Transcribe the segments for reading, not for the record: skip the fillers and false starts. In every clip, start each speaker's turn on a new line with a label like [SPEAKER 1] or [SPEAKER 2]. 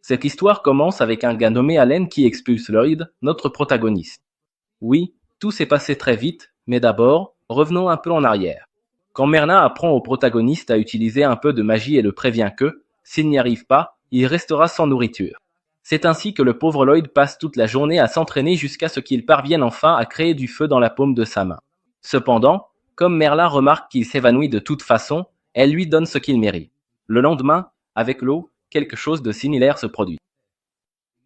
[SPEAKER 1] Cette histoire commence avec un gars nommé Allen qui expulse Lloyd, notre protagoniste. Oui, tout s'est passé très vite, mais d'abord, revenons un peu en arrière. Quand Merlin apprend au protagoniste à utiliser un peu de magie et le prévient que, s'il n'y arrive pas, il restera sans nourriture. C'est ainsi que le pauvre Lloyd passe toute la journée à s'entraîner jusqu'à ce qu'il parvienne enfin à créer du feu dans la paume de sa main. Cependant, comme Merlin remarque qu'il s'évanouit de toute façon, elle lui donne ce qu'il mérite. Le lendemain, avec l'eau, quelque chose de similaire se produit.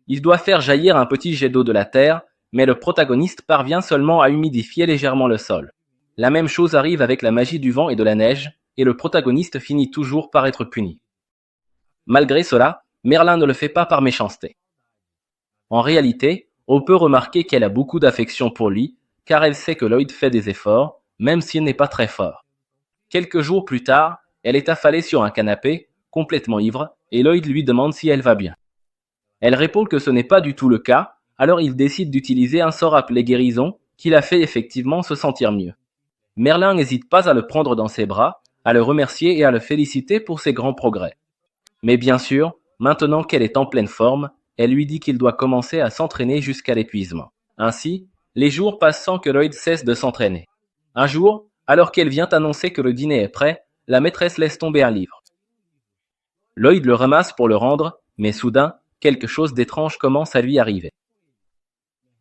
[SPEAKER 1] Il doit faire jaillir un petit jet d'eau de la terre, mais le protagoniste parvient seulement à humidifier légèrement le sol. La même chose arrive avec la magie du vent et de la neige, et le protagoniste finit toujours par être puni. Malgré cela, Merlin ne le fait pas par méchanceté. En réalité, on peut remarquer qu'elle a beaucoup d'affection pour lui, car elle sait que Lloyd fait des efforts, même s'il n'est pas très fort. Quelques jours plus tard, elle est affalée sur un canapé, complètement ivre, et Lloyd lui demande si elle va bien. Elle répond que ce n'est pas du tout le cas, alors il décide d'utiliser un sort appelé guérison, qui la fait effectivement se sentir mieux. Merlin n'hésite pas à le prendre dans ses bras, à le remercier et à le féliciter pour ses grands progrès. Mais bien sûr, maintenant qu'elle est en pleine forme, elle lui dit qu'il doit commencer à s'entraîner jusqu'à l'épuisement. Ainsi, les jours passent sans que Lloyd cesse de s'entraîner. Un jour, alors qu'elle vient annoncer que le dîner est prêt, la maîtresse laisse tomber un livre. Lloyd le ramasse pour le rendre, mais soudain, quelque chose d'étrange commence à lui arriver.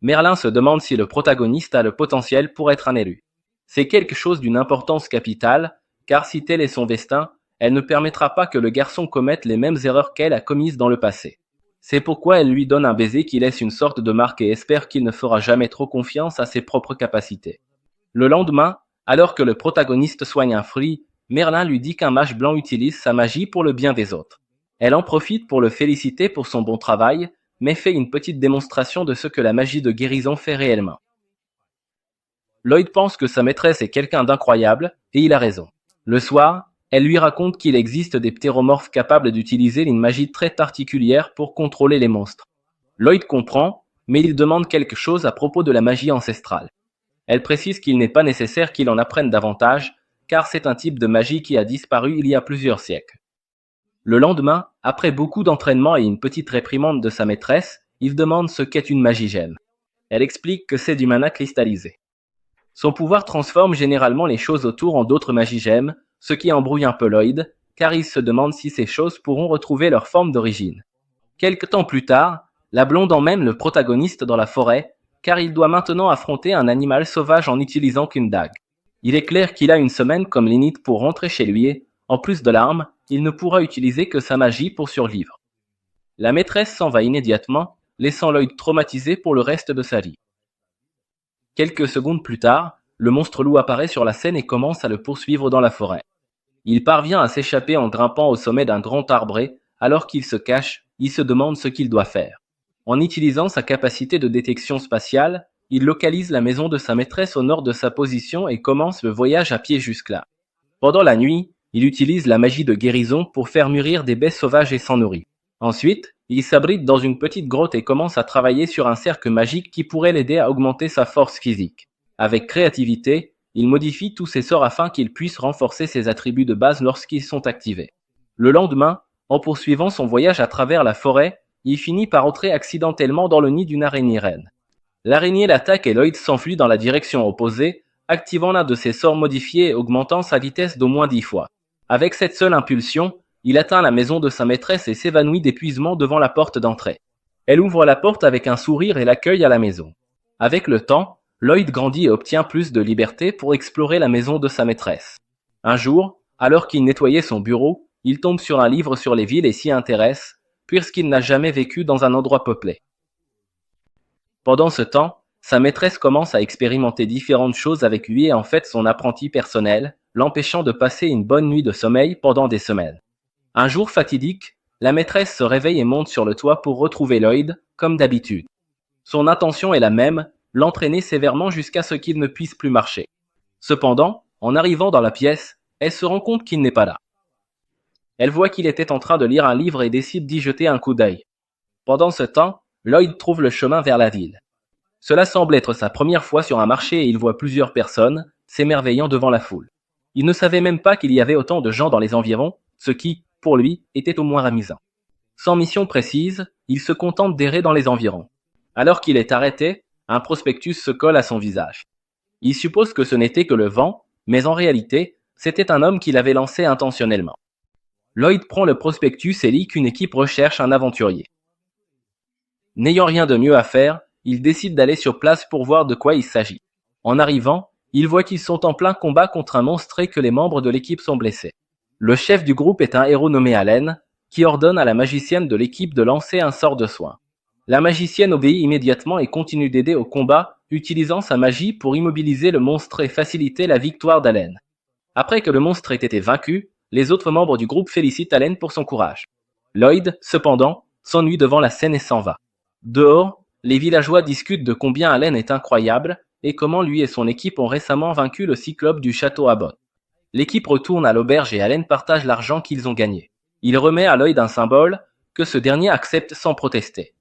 [SPEAKER 1] Merlin se demande si le protagoniste a le potentiel pour être un élu. C'est quelque chose d'une importance capitale, car si tel est son destin, elle ne permettra pas que le garçon commette les mêmes erreurs qu'elle a commises dans le passé. C'est pourquoi elle lui donne un baiser qui laisse une sorte de marque et espère qu'il ne fera jamais trop confiance à ses propres capacités. Le lendemain, alors que le protagoniste soigne un fruit, Merlin lui dit qu'un mage blanc utilise sa magie pour le bien des autres. Elle en profite pour le féliciter pour son bon travail, mais fait une petite démonstration de ce que la magie de guérison fait réellement. Lloyd pense que sa maîtresse est quelqu'un d'incroyable, et il a raison. Le soir, elle lui raconte qu'il existe des ptéromorphes capables d'utiliser une magie très particulière pour contrôler les monstres. Lloyd comprend, mais il demande quelque chose à propos de la magie ancestrale. Elle précise qu'il n'est pas nécessaire qu'il en apprenne davantage, car c'est un type de magie qui a disparu il y a plusieurs siècles. Le lendemain, après beaucoup d'entraînement et une petite réprimande de sa maîtresse, il demande ce qu'est une magigème. Elle explique que c'est du mana cristallisé. Son pouvoir transforme généralement les choses autour en d'autres magigèmes, ce qui embrouille un peu Lloyd, car il se demande si ces choses pourront retrouver leur forme d'origine. Quelque temps plus tard, la blonde emmène le protagoniste dans la forêt, car il doit maintenant affronter un animal sauvage en utilisant qu'une dague. Il est clair qu'il a une semaine comme limite pour rentrer chez lui et, en plus de l'arme, il ne pourra utiliser que sa magie pour survivre. La maîtresse s'en va immédiatement, laissant Lloyd traumatisé pour le reste de sa vie. Quelques secondes plus tard, le monstre loup apparaît sur la scène et commence à le poursuivre dans la forêt. Il parvient à s'échapper en grimpant au sommet d'un grand arbre et, alors qu'il se cache, il se demande ce qu'il doit faire. En utilisant sa capacité de détection spatiale, il localise la maison de sa maîtresse au nord de sa position et commence le voyage à pied jusque-là. Pendant la nuit, il utilise la magie de guérison pour faire mûrir des baies sauvages et s'en nourrir. Ensuite, il s'abrite dans une petite grotte et commence à travailler sur un cercle magique qui pourrait l'aider à augmenter sa force physique. Avec créativité, il modifie tous ses sorts afin qu'il puisse renforcer ses attributs de base lorsqu'ils sont activés. Le lendemain, en poursuivant son voyage à travers la forêt, il finit par entrer accidentellement dans le nid d'une araignée reine. L'araignée l'attaque et Lloyd s'enfuit dans la direction opposée, activant l'un de ses sorts modifiés et augmentant sa vitesse d'au moins 10 fois. Avec cette seule impulsion, il atteint la maison de sa maîtresse et s'évanouit d'épuisement devant la porte d'entrée. Elle ouvre la porte avec un sourire et l'accueille à la maison. Avec le temps, Lloyd grandit et obtient plus de liberté pour explorer la maison de sa maîtresse. Un jour, alors qu'il nettoyait son bureau, il tombe sur un livre sur les villes et s'y intéresse, puisqu'il n'a jamais vécu dans un endroit peuplé. Pendant ce temps, sa maîtresse commence à expérimenter différentes choses avec lui et en fait son apprenti personnel, l'empêchant de passer une bonne nuit de sommeil pendant des semaines. Un jour fatidique, la maîtresse se réveille et monte sur le toit pour retrouver Lloyd, comme d'habitude. Son intention est la même, l'entraîner sévèrement jusqu'à ce qu'il ne puisse plus marcher. Cependant, en arrivant dans la pièce, elle se rend compte qu'il n'est pas là. Elle voit qu'il était en train de lire un livre et décide d'y jeter un coup d'œil. Pendant ce temps, Lloyd trouve le chemin vers la ville. Cela semble être sa première fois sur un marché et il voit plusieurs personnes, s'émerveillant devant la foule. Il ne savait même pas qu'il y avait autant de gens dans les environs, ce qui, pour lui, était au moins amusant. Sans mission précise, il se contente d'errer dans les environs. Alors qu'il est arrêté, un prospectus se colle à son visage. Il suppose que ce n'était que le vent, mais en réalité, c'était un homme qui l'avait lancé intentionnellement. Lloyd prend le prospectus et lit qu'une équipe recherche un aventurier. N'ayant rien de mieux à faire, il décide d'aller sur place pour voir de quoi il s'agit. En arrivant, il voit qu'ils sont en plein combat contre un monstre et que les membres de l'équipe sont blessés. Le chef du groupe est un héros nommé Allen, qui ordonne à la magicienne de l'équipe de lancer un sort de soin. La magicienne obéit immédiatement et continue d'aider au combat, utilisant sa magie pour immobiliser le monstre et faciliter la victoire d'Allen. Après que le monstre ait été vaincu, les autres membres du groupe félicitent Allen pour son courage. Lloyd, cependant, s'ennuie devant la scène et s'en va. Dehors, les villageois discutent de combien Allen est incroyable et comment lui et son équipe ont récemment vaincu le cyclope du château Abbott. L'équipe retourne à l'auberge et Allen partage l'argent qu'ils ont gagné. Il remet à Lloyd un symbole que ce dernier accepte sans protester.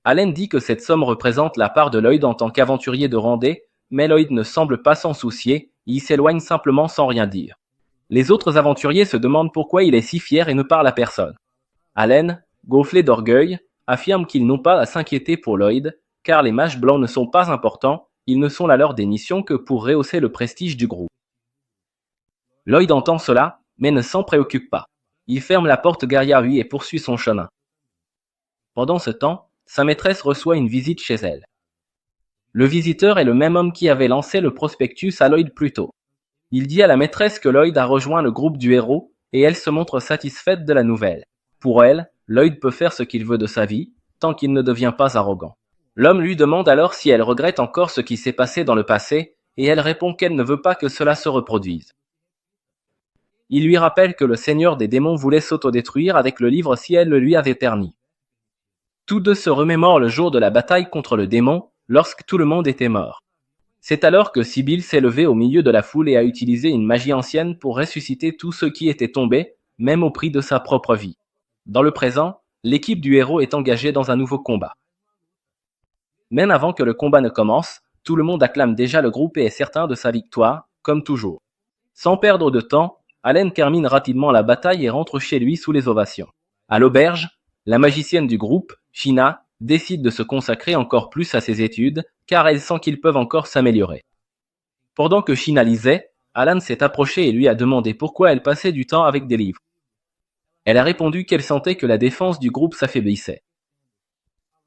[SPEAKER 1] Allen dit que cette somme représente la part de Lloyd en tant qu'aventurier de Randé, mais Lloyd ne semble pas s'en soucier, il s'éloigne simplement sans rien dire. Les autres aventuriers se demandent pourquoi il est si fier et ne parle à personne. Allen, gonflé d'orgueil, affirme qu'ils n'ont pas à s'inquiéter pour Lloyd, car les mages blancs ne sont pas importants, ils ne sont là lors des missions que pour rehausser le prestige du groupe. Lloyd entend cela, mais ne s'en préoccupe pas. Il ferme la porte derrière lui et poursuit son chemin. Pendant ce temps, sa maîtresse reçoit une visite chez elle. Le visiteur est le même homme qui avait lancé le prospectus à Lloyd plus tôt. Il dit à la maîtresse que Lloyd a rejoint le groupe du héros, et elle se montre satisfaite de la nouvelle. Pour elle, Lloyd peut faire ce qu'il veut de sa vie, tant qu'il ne devient pas arrogant. L'homme lui demande alors si elle regrette encore ce qui s'est passé dans le passé, et elle répond qu'elle ne veut pas que cela se reproduise. Il lui rappelle que le seigneur des démons voulait s'autodétruire avec le livre si elle le lui avait permis. Tous deux se remémorent le jour de la bataille contre le démon, lorsque tout le monde était mort. C'est alors que Sibyl s'est levée au milieu de la foule et a utilisé une magie ancienne pour ressusciter tous ceux qui étaient tombés, même au prix de sa propre vie. Dans le présent, l'équipe du héros est engagée dans un nouveau combat. Même avant que le combat ne commence, tout le monde acclame déjà le groupe et est certain de sa victoire, comme toujours. Sans perdre de temps, Allen termine rapidement la bataille et rentre chez lui sous les ovations. À l'auberge, la magicienne du groupe, Sheena, décide de se consacrer encore plus à ses études, car elle sent qu'ils peuvent encore s'améliorer. Pendant que Sheena lisait, Alan s'est approché et lui a demandé pourquoi elle passait du temps avec des livres. Elle a répondu qu'elle sentait que la défense du groupe s'affaiblissait.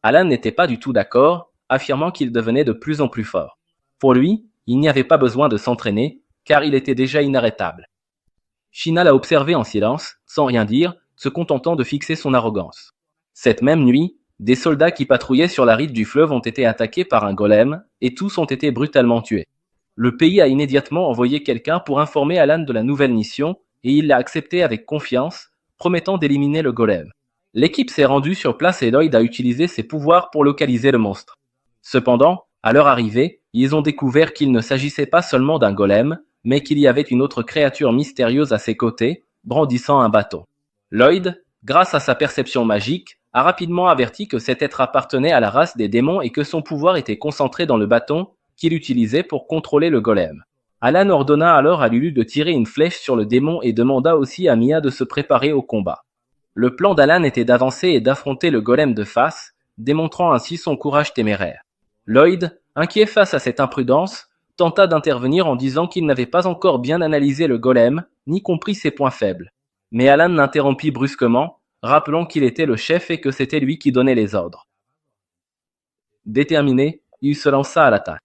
[SPEAKER 1] Alan n'était pas du tout d'accord, affirmant qu'il devenait de plus en plus fort. Pour lui, il n'y avait pas besoin de s'entraîner, car il était déjà inarrêtable. Sheena l'a observé en silence, sans rien dire, se contentant de fixer son arrogance. Cette même nuit, des soldats qui patrouillaient sur la rive du fleuve ont été attaqués par un golem, et tous ont été brutalement tués. Le pays a immédiatement envoyé quelqu'un pour informer Alan de la nouvelle mission, et il l'a accepté avec confiance, promettant d'éliminer le golem. L'équipe s'est rendue sur place et Lloyd a utilisé ses pouvoirs pour localiser le monstre. Cependant, à leur arrivée, ils ont découvert qu'il ne s'agissait pas seulement d'un golem, mais qu'il y avait une autre créature mystérieuse à ses côtés, brandissant un bâton. Lloyd, grâce à sa perception magique, a rapidement averti que cet être appartenait à la race des démons et que son pouvoir était concentré dans le bâton qu'il utilisait pour contrôler le golem. Alan ordonna alors à Lulu de tirer une flèche sur le démon et demanda aussi à Mia de se préparer au combat. Le plan d'Alan était d'avancer et d'affronter le golem de face, démontrant ainsi son courage téméraire. Lloyd, inquiet face à cette imprudence, tenta d'intervenir en disant qu'il n'avait pas encore bien analysé le golem, ni compris ses points faibles. Mais Alan l'interrompit brusquement, rappelant qu'il était le chef et que c'était lui qui donnait les ordres. Déterminé, il se lança à l'attaque.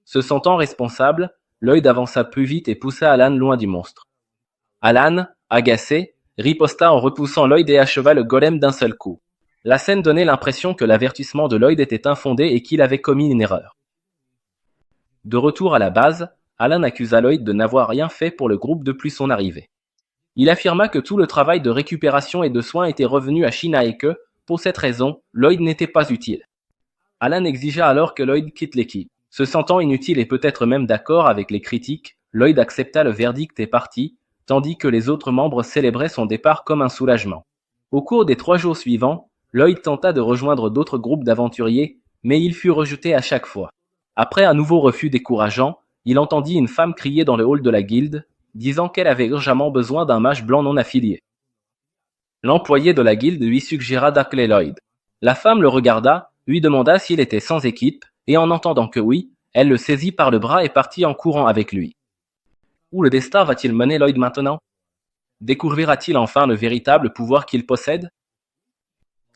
[SPEAKER 1] Se sentant responsable, Lloyd avança plus vite et poussa Alan loin du monstre. Alan, agacé, riposta en repoussant Lloyd et acheva le golem d'un seul coup. La scène donnait l'impression que l'avertissement de Lloyd était infondé et qu'il avait commis une erreur. De retour à la base, Alan accusa Lloyd de n'avoir rien fait pour le groupe depuis son arrivée. Il affirma que tout le travail de récupération et de soins était revenu à Sheena et que, pour cette raison, Lloyd n'était pas utile. Alan exigea alors que Lloyd quitte l'équipe. Se sentant inutile et peut-être même d'accord avec les critiques, Lloyd accepta le verdict et partit, tandis que les autres membres célébraient son départ comme un soulagement. Au cours des 3 jours suivants, Lloyd tenta de rejoindre d'autres groupes d'aventuriers, mais il fut rejeté à chaque fois. Après un nouveau refus décourageant, il entendit une femme crier dans le hall de la guilde, disant qu'elle avait urgemment besoin d'un mage blanc non affilié. L'employé de la guilde lui suggéra d'appeler Lloyd. La femme le regarda, lui demanda s'il était sans équipe, et en entendant que oui, elle le saisit par le bras et partit en courant avec lui. Où le destin va-t-il mener Lloyd maintenant? Découvrira-t-il enfin le véritable pouvoir qu'il possède?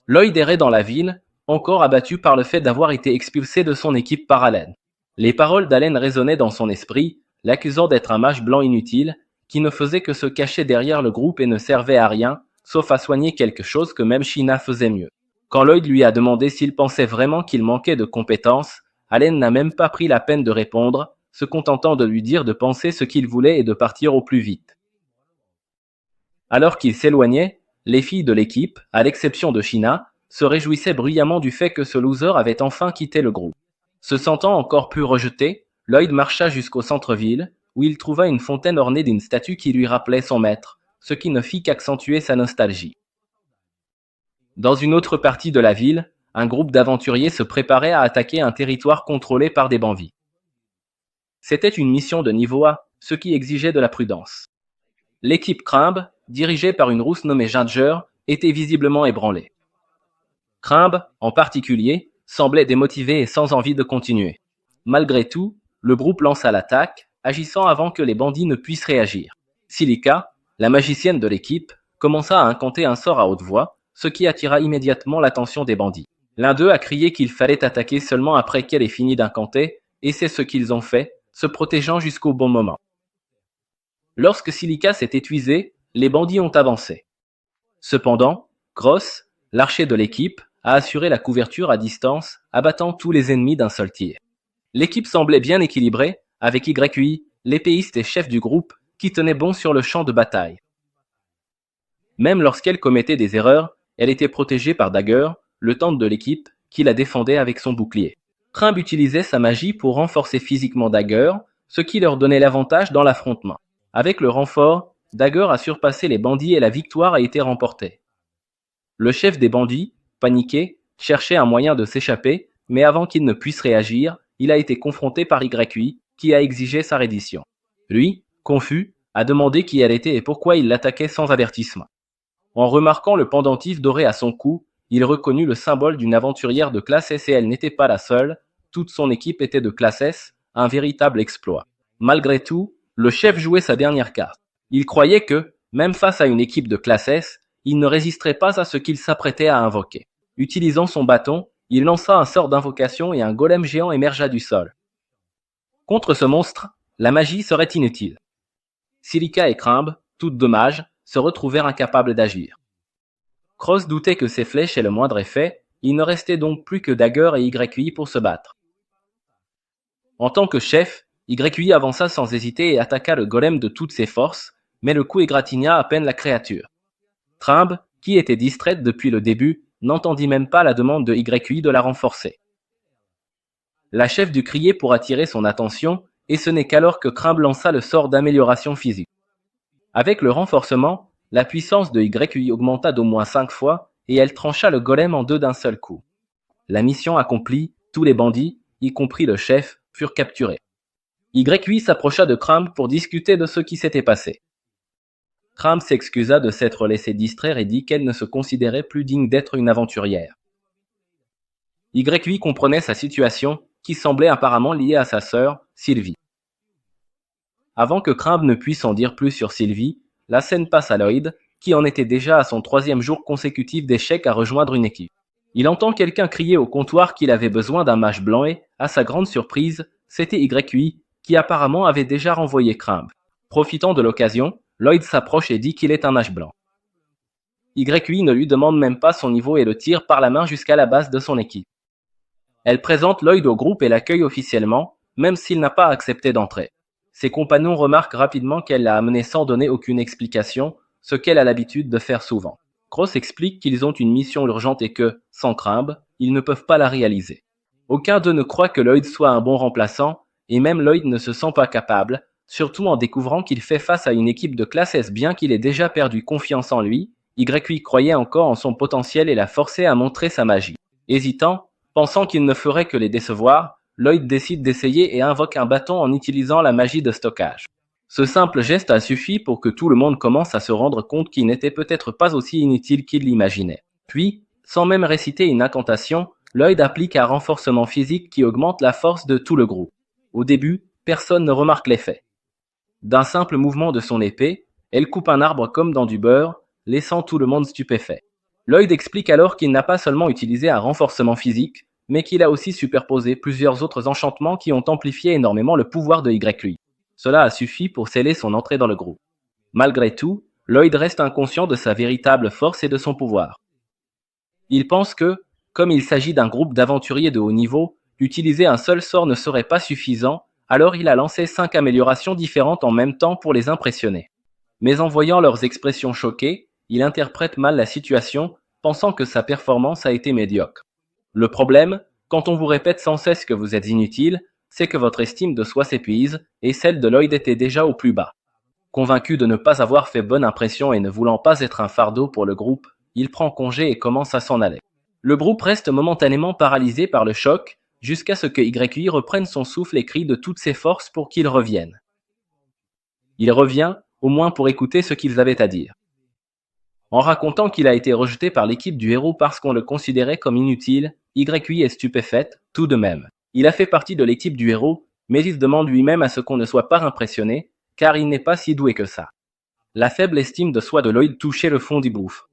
[SPEAKER 1] Lloyd errait dans la ville, encore abattu par le fait d'avoir été expulsé de son équipe par Allen. Les paroles d'Allen résonnaient dans son esprit, l'accusant d'être un mage blanc inutile, qui ne faisait que se cacher derrière le groupe et ne servait à rien, sauf à soigner quelque chose que même Sheena faisait mieux. Quand Lloyd lui a demandé s'il pensait vraiment qu'il manquait de compétences, Allen n'a même pas pris la peine de répondre, se contentant de lui dire de penser ce qu'il voulait et de partir au plus vite. Alors qu'il s'éloignait, les filles de l'équipe, à l'exception de Sheena, se réjouissaient bruyamment du fait que ce loser avait enfin quitté le groupe. Se sentant encore plus rejeté, Lloyd marcha jusqu'au centre-ville, où il trouva une fontaine ornée d'une statue qui lui rappelait son maître, ce qui ne fit qu'accentuer sa nostalgie. Dans une autre partie de la ville, un groupe d'aventuriers se préparait à attaquer un territoire contrôlé par des bandits. C'était une mission de niveau A, ce qui exigeait de la prudence. L'équipe Crimbe, dirigée par une rousse nommée Ginger, était visiblement ébranlée. Crimbe, en particulier, semblait démotivé et sans envie de continuer. Malgré tout, le groupe lança l'attaque, agissant avant que les bandits ne puissent réagir. Silica, la magicienne de l'équipe, commença à incanter un sort à haute voix, ce qui attira immédiatement l'attention des bandits. L'un d'eux a crié qu'il fallait attaquer seulement après qu'elle ait fini d'incanter, et c'est ce qu'ils ont fait, se protégeant jusqu'au bon moment. Lorsque Silica s'est épuisé, les bandits ont avancé. Cependant, Cross, l'archer de l'équipe, a assuré la couverture à distance, abattant tous les ennemis d'un seul tir. L'équipe semblait bien équilibrée, avec YUI, l'épéiste et chef du groupe, qui tenait bon sur le champ de bataille. Même lorsqu'elle commettait des erreurs, elle était protégée par Dagger, le tank de l'équipe, qui la défendait avec son bouclier. Crimbe utilisait sa magie pour renforcer physiquement Dagger, ce qui leur donnait l'avantage dans l'affrontement. Avec le renfort, Dagger a surpassé les bandits et la victoire a été remportée. Le chef des bandits, paniqué, cherchait un moyen de s'échapper, mais avant qu'il ne puisse réagir, il a été confronté par YUI, qui a exigé sa reddition. Lui, confus, a demandé qui elle était et pourquoi il l'attaquait sans avertissement. En remarquant le pendentif doré à son cou, il reconnut le symbole d'une aventurière de classe S et elle n'était pas la seule, toute son équipe était de classe S, un véritable exploit. Malgré tout, le chef jouait sa dernière carte. Il croyait que, même face à une équipe de classe S, il ne résisterait pas à ce qu'il s'apprêtait à invoquer. Utilisant son bâton, il lança un sort d'invocation et un golem géant émergea du sol. Contre ce monstre, la magie serait inutile. Silica et Crimbe, toutes deux mages, se retrouvèrent incapables d'agir. Cross doutait que ses flèches aient le moindre effet, il ne restait donc plus que Dagger et YUI pour se battre. En tant que chef, YUI avança sans hésiter et attaqua le golem de toutes ses forces, mais le coup égratigna à peine la créature. Crimbe, qui était distraite depuis le début, n'entendit même pas la demande de YUI de la renforcer. La chef dut crier pour attirer son attention, et ce n'est qu'alors que Crimbe lança le sort d'amélioration physique. Avec le renforcement, la puissance de YUI augmenta d'au moins 5 fois, et elle trancha le golem en deux d'un seul coup. La mission accomplie, tous les bandits, y compris le chef, furent capturés. YUI s'approcha de Crimbe pour discuter de ce qui s'était passé. Crimbe s'excusa de s'être laissé distraire et dit qu'elle ne se considérait plus digne d'être une aventurière. YUI comprenait sa situation, qui semblait apparemment liée à sa sœur, Sylvie. Avant que Crimbe ne puisse en dire plus sur Sylvie, la scène passe à Lloyd, qui en était déjà à son 3e jour consécutif d'échec à rejoindre une équipe. Il entend quelqu'un crier au comptoir qu'il avait besoin d'un mage blanc et, à sa grande surprise, c'était YUI, qui apparemment avait déjà renvoyé Crimbe. Profitant de l'occasion, Lloyd s'approche et dit qu'il est un mage blanc. YUI ne lui demande même pas son niveau et le tire par la main jusqu'à la base de son équipe. Elle présente Lloyd au groupe et l'accueille officiellement, même s'il n'a pas accepté d'entrer. Ses compagnons remarquent rapidement qu'elle l'a amené sans donner aucune explication, ce qu'elle a l'habitude de faire souvent. Cross explique qu'ils ont une mission urgente et que, sans Crimbe, ils ne peuvent pas la réaliser. Aucun d'eux ne croit que Lloyd soit un bon remplaçant, et même Lloyd ne se sent pas capable, surtout en découvrant qu'il fait face à une équipe de classe S bien qu'il ait déjà perdu confiance en lui. YUI croyait encore en son potentiel et l'a forcé à montrer sa magie. Hésitant, pensant qu'il ne ferait que les décevoir, Lloyd décide d'essayer et invoque un bâton en utilisant la magie de stockage. Ce simple geste a suffi pour que tout le monde commence à se rendre compte qu'il n'était peut-être pas aussi inutile qu'il l'imaginait. Puis, sans même réciter une incantation, Lloyd applique un renforcement physique qui augmente la force de tout le groupe. Au début, personne ne remarque l'effet. D'un simple mouvement de son épée, elle coupe un arbre comme dans du beurre, laissant tout le monde stupéfait. Lloyd explique alors qu'il n'a pas seulement utilisé un renforcement physique, mais qu'il a aussi superposé plusieurs autres enchantements qui ont amplifié énormément le pouvoir de Ylui. Cela a suffi pour sceller son entrée dans le groupe. Malgré tout, Lloyd reste inconscient de sa véritable force et de son pouvoir. Il pense que, comme il s'agit d'un groupe d'aventuriers de haut niveau, utiliser un seul sort ne serait pas suffisant, alors il a lancé 5 améliorations différentes en même temps pour les impressionner. Mais en voyant leurs expressions choquées, il interprète mal la situation, pensant que sa performance a été médiocre. Le problème, quand on vous répète sans cesse que vous êtes inutile, c'est que votre estime de soi s'épuise, et celle de Lloyd était déjà au plus bas. Convaincu de ne pas avoir fait bonne impression et ne voulant pas être un fardeau pour le groupe, il prend congé et commence à s'en aller. Le groupe reste momentanément paralysé par le choc, jusqu'à ce que YI reprenne son souffle et crie de toutes ses forces pour qu'il revienne. Il revient, au moins pour écouter ce qu'ils avaient à dire. En racontant qu'il a été rejeté par l'équipe du héros parce qu'on le considérait comme inutile, YI est stupéfaite, tout de même. Il a fait partie de l'équipe du héros, mais il demande lui-même à ce qu'on ne soit pas impressionné, car il n'est pas si doué que ça. La faible estime de soi de Lloyd touchait le fond du gouffre.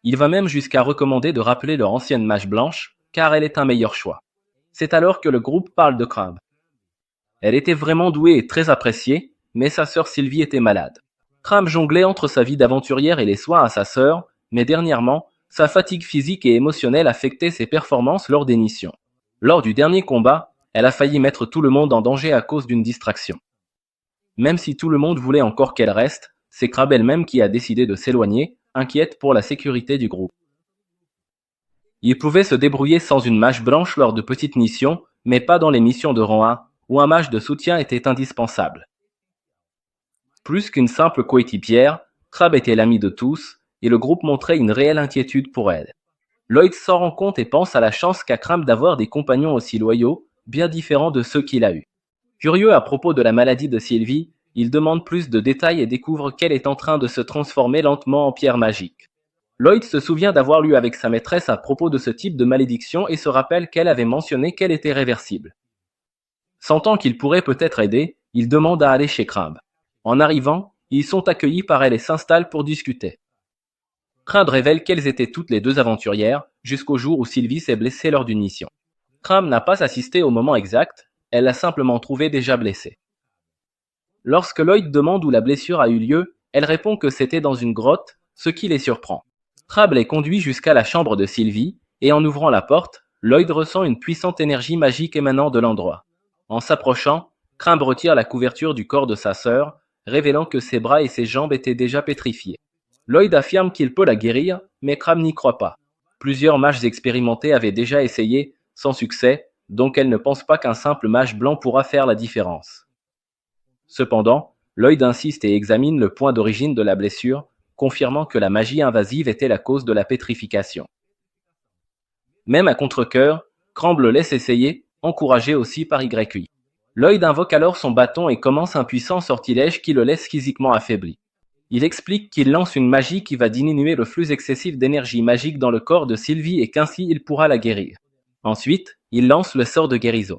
[SPEAKER 1] Il va même jusqu'à recommander de rappeler leur ancienne mage blanche, car elle est un meilleur choix. C'est alors que le groupe parle de Crumb. Elle était vraiment douée et très appréciée, mais sa sœur Sylvie était malade. Crumb jonglait entre sa vie d'aventurière et les soins à sa sœur, mais dernièrement, sa fatigue physique et émotionnelle affectait ses performances lors des missions. Lors du dernier combat, elle a failli mettre tout le monde en danger à cause d'une distraction. Même si tout le monde voulait encore qu'elle reste, c'est Crumb elle-même qui a décidé de s'éloigner, inquiète pour la sécurité du groupe. Il pouvait se débrouiller sans une mage blanche lors de petites missions, mais pas dans les missions de rang 1, où un mage de soutien était indispensable. Plus qu'une simple coéquipière, Crabbe était l'ami de tous, et le groupe montrait une réelle inquiétude pour elle. Lloyd s'en rend compte et pense à la chance qu'a Crumb d'avoir des compagnons aussi loyaux, bien différents de ceux qu'il a eus. Curieux à propos de la maladie de Sylvie, il demande plus de détails et découvre qu'elle est en train de se transformer lentement en pierre magique. Lloyd se souvient d'avoir lu avec sa maîtresse à propos de ce type de malédiction et se rappelle qu'elle avait mentionné qu'elle était réversible. Sentant qu'il pourrait peut-être aider, il demande à aller chez Crumb. En arrivant, ils sont accueillis par elle et s'installent pour discuter. Crumb révèle qu'elles étaient toutes les deux aventurières, jusqu'au jour où Sylvie s'est blessée lors d'une mission. Crumb n'a pas assisté au moment exact, elle l'a simplement trouvée déjà blessée. Lorsque Lloyd demande où la blessure a eu lieu, elle répond que c'était dans une grotte, ce qui les surprend. Crabbe les conduit jusqu'à la chambre de Sylvie, et en ouvrant la porte, Lloyd ressent une puissante énergie magique émanant de l'endroit. En s'approchant, Crabbe retire la couverture du corps de sa sœur, révélant que ses bras et ses jambes étaient déjà pétrifiés. Lloyd affirme qu'il peut la guérir, mais Crabbe n'y croit pas. Plusieurs mages expérimentés avaient déjà essayé, sans succès, donc elle ne pense pas qu'un simple mage blanc pourra faire la différence. Cependant, Lloyd insiste et examine le point d'origine de la blessure, confirmant que la magie invasive était la cause de la pétrification. Même à contre-cœur, Crumb le laisse essayer, encouragé aussi par YI. Lloyd invoque alors son bâton et commence un puissant sortilège qui le laisse physiquement affaibli. Il explique qu'il lance une magie qui va diminuer le flux excessif d'énergie magique dans le corps de Sylvie et qu'ainsi il pourra la guérir. Ensuite, il lance le sort de guérison.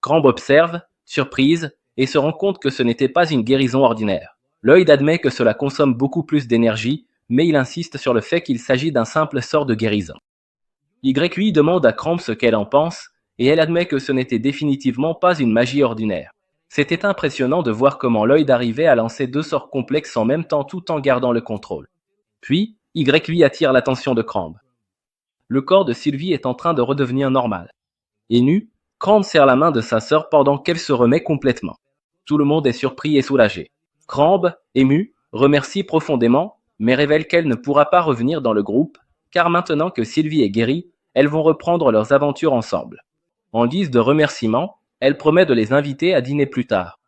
[SPEAKER 1] Crumb observe, surprise, et se rend compte que ce n'était pas une guérison ordinaire. Lloyd admet que cela consomme beaucoup plus d'énergie, mais il insiste sur le fait qu'il s'agit d'un simple sort de guérison. YI demande à Crumb ce qu'elle en pense, et elle admet que ce n'était définitivement pas une magie ordinaire. C'était impressionnant de voir comment Lloyd arrivait à lancer 2 sorts complexes en même temps tout en gardant le contrôle. Puis, YI attire l'attention de Crumb. Le corps de Sylvie est en train de redevenir normal. Ému, Crumb serre la main de sa sœur pendant qu'elle se remet complètement. Tout le monde est surpris et soulagé. Crumb, ému, remercie profondément, mais révèle qu'elle ne pourra pas revenir dans le groupe, car maintenant que Sylvie est guérie, elles vont reprendre leurs aventures ensemble. En guise de remerciement, elle promet de les inviter à dîner plus tard.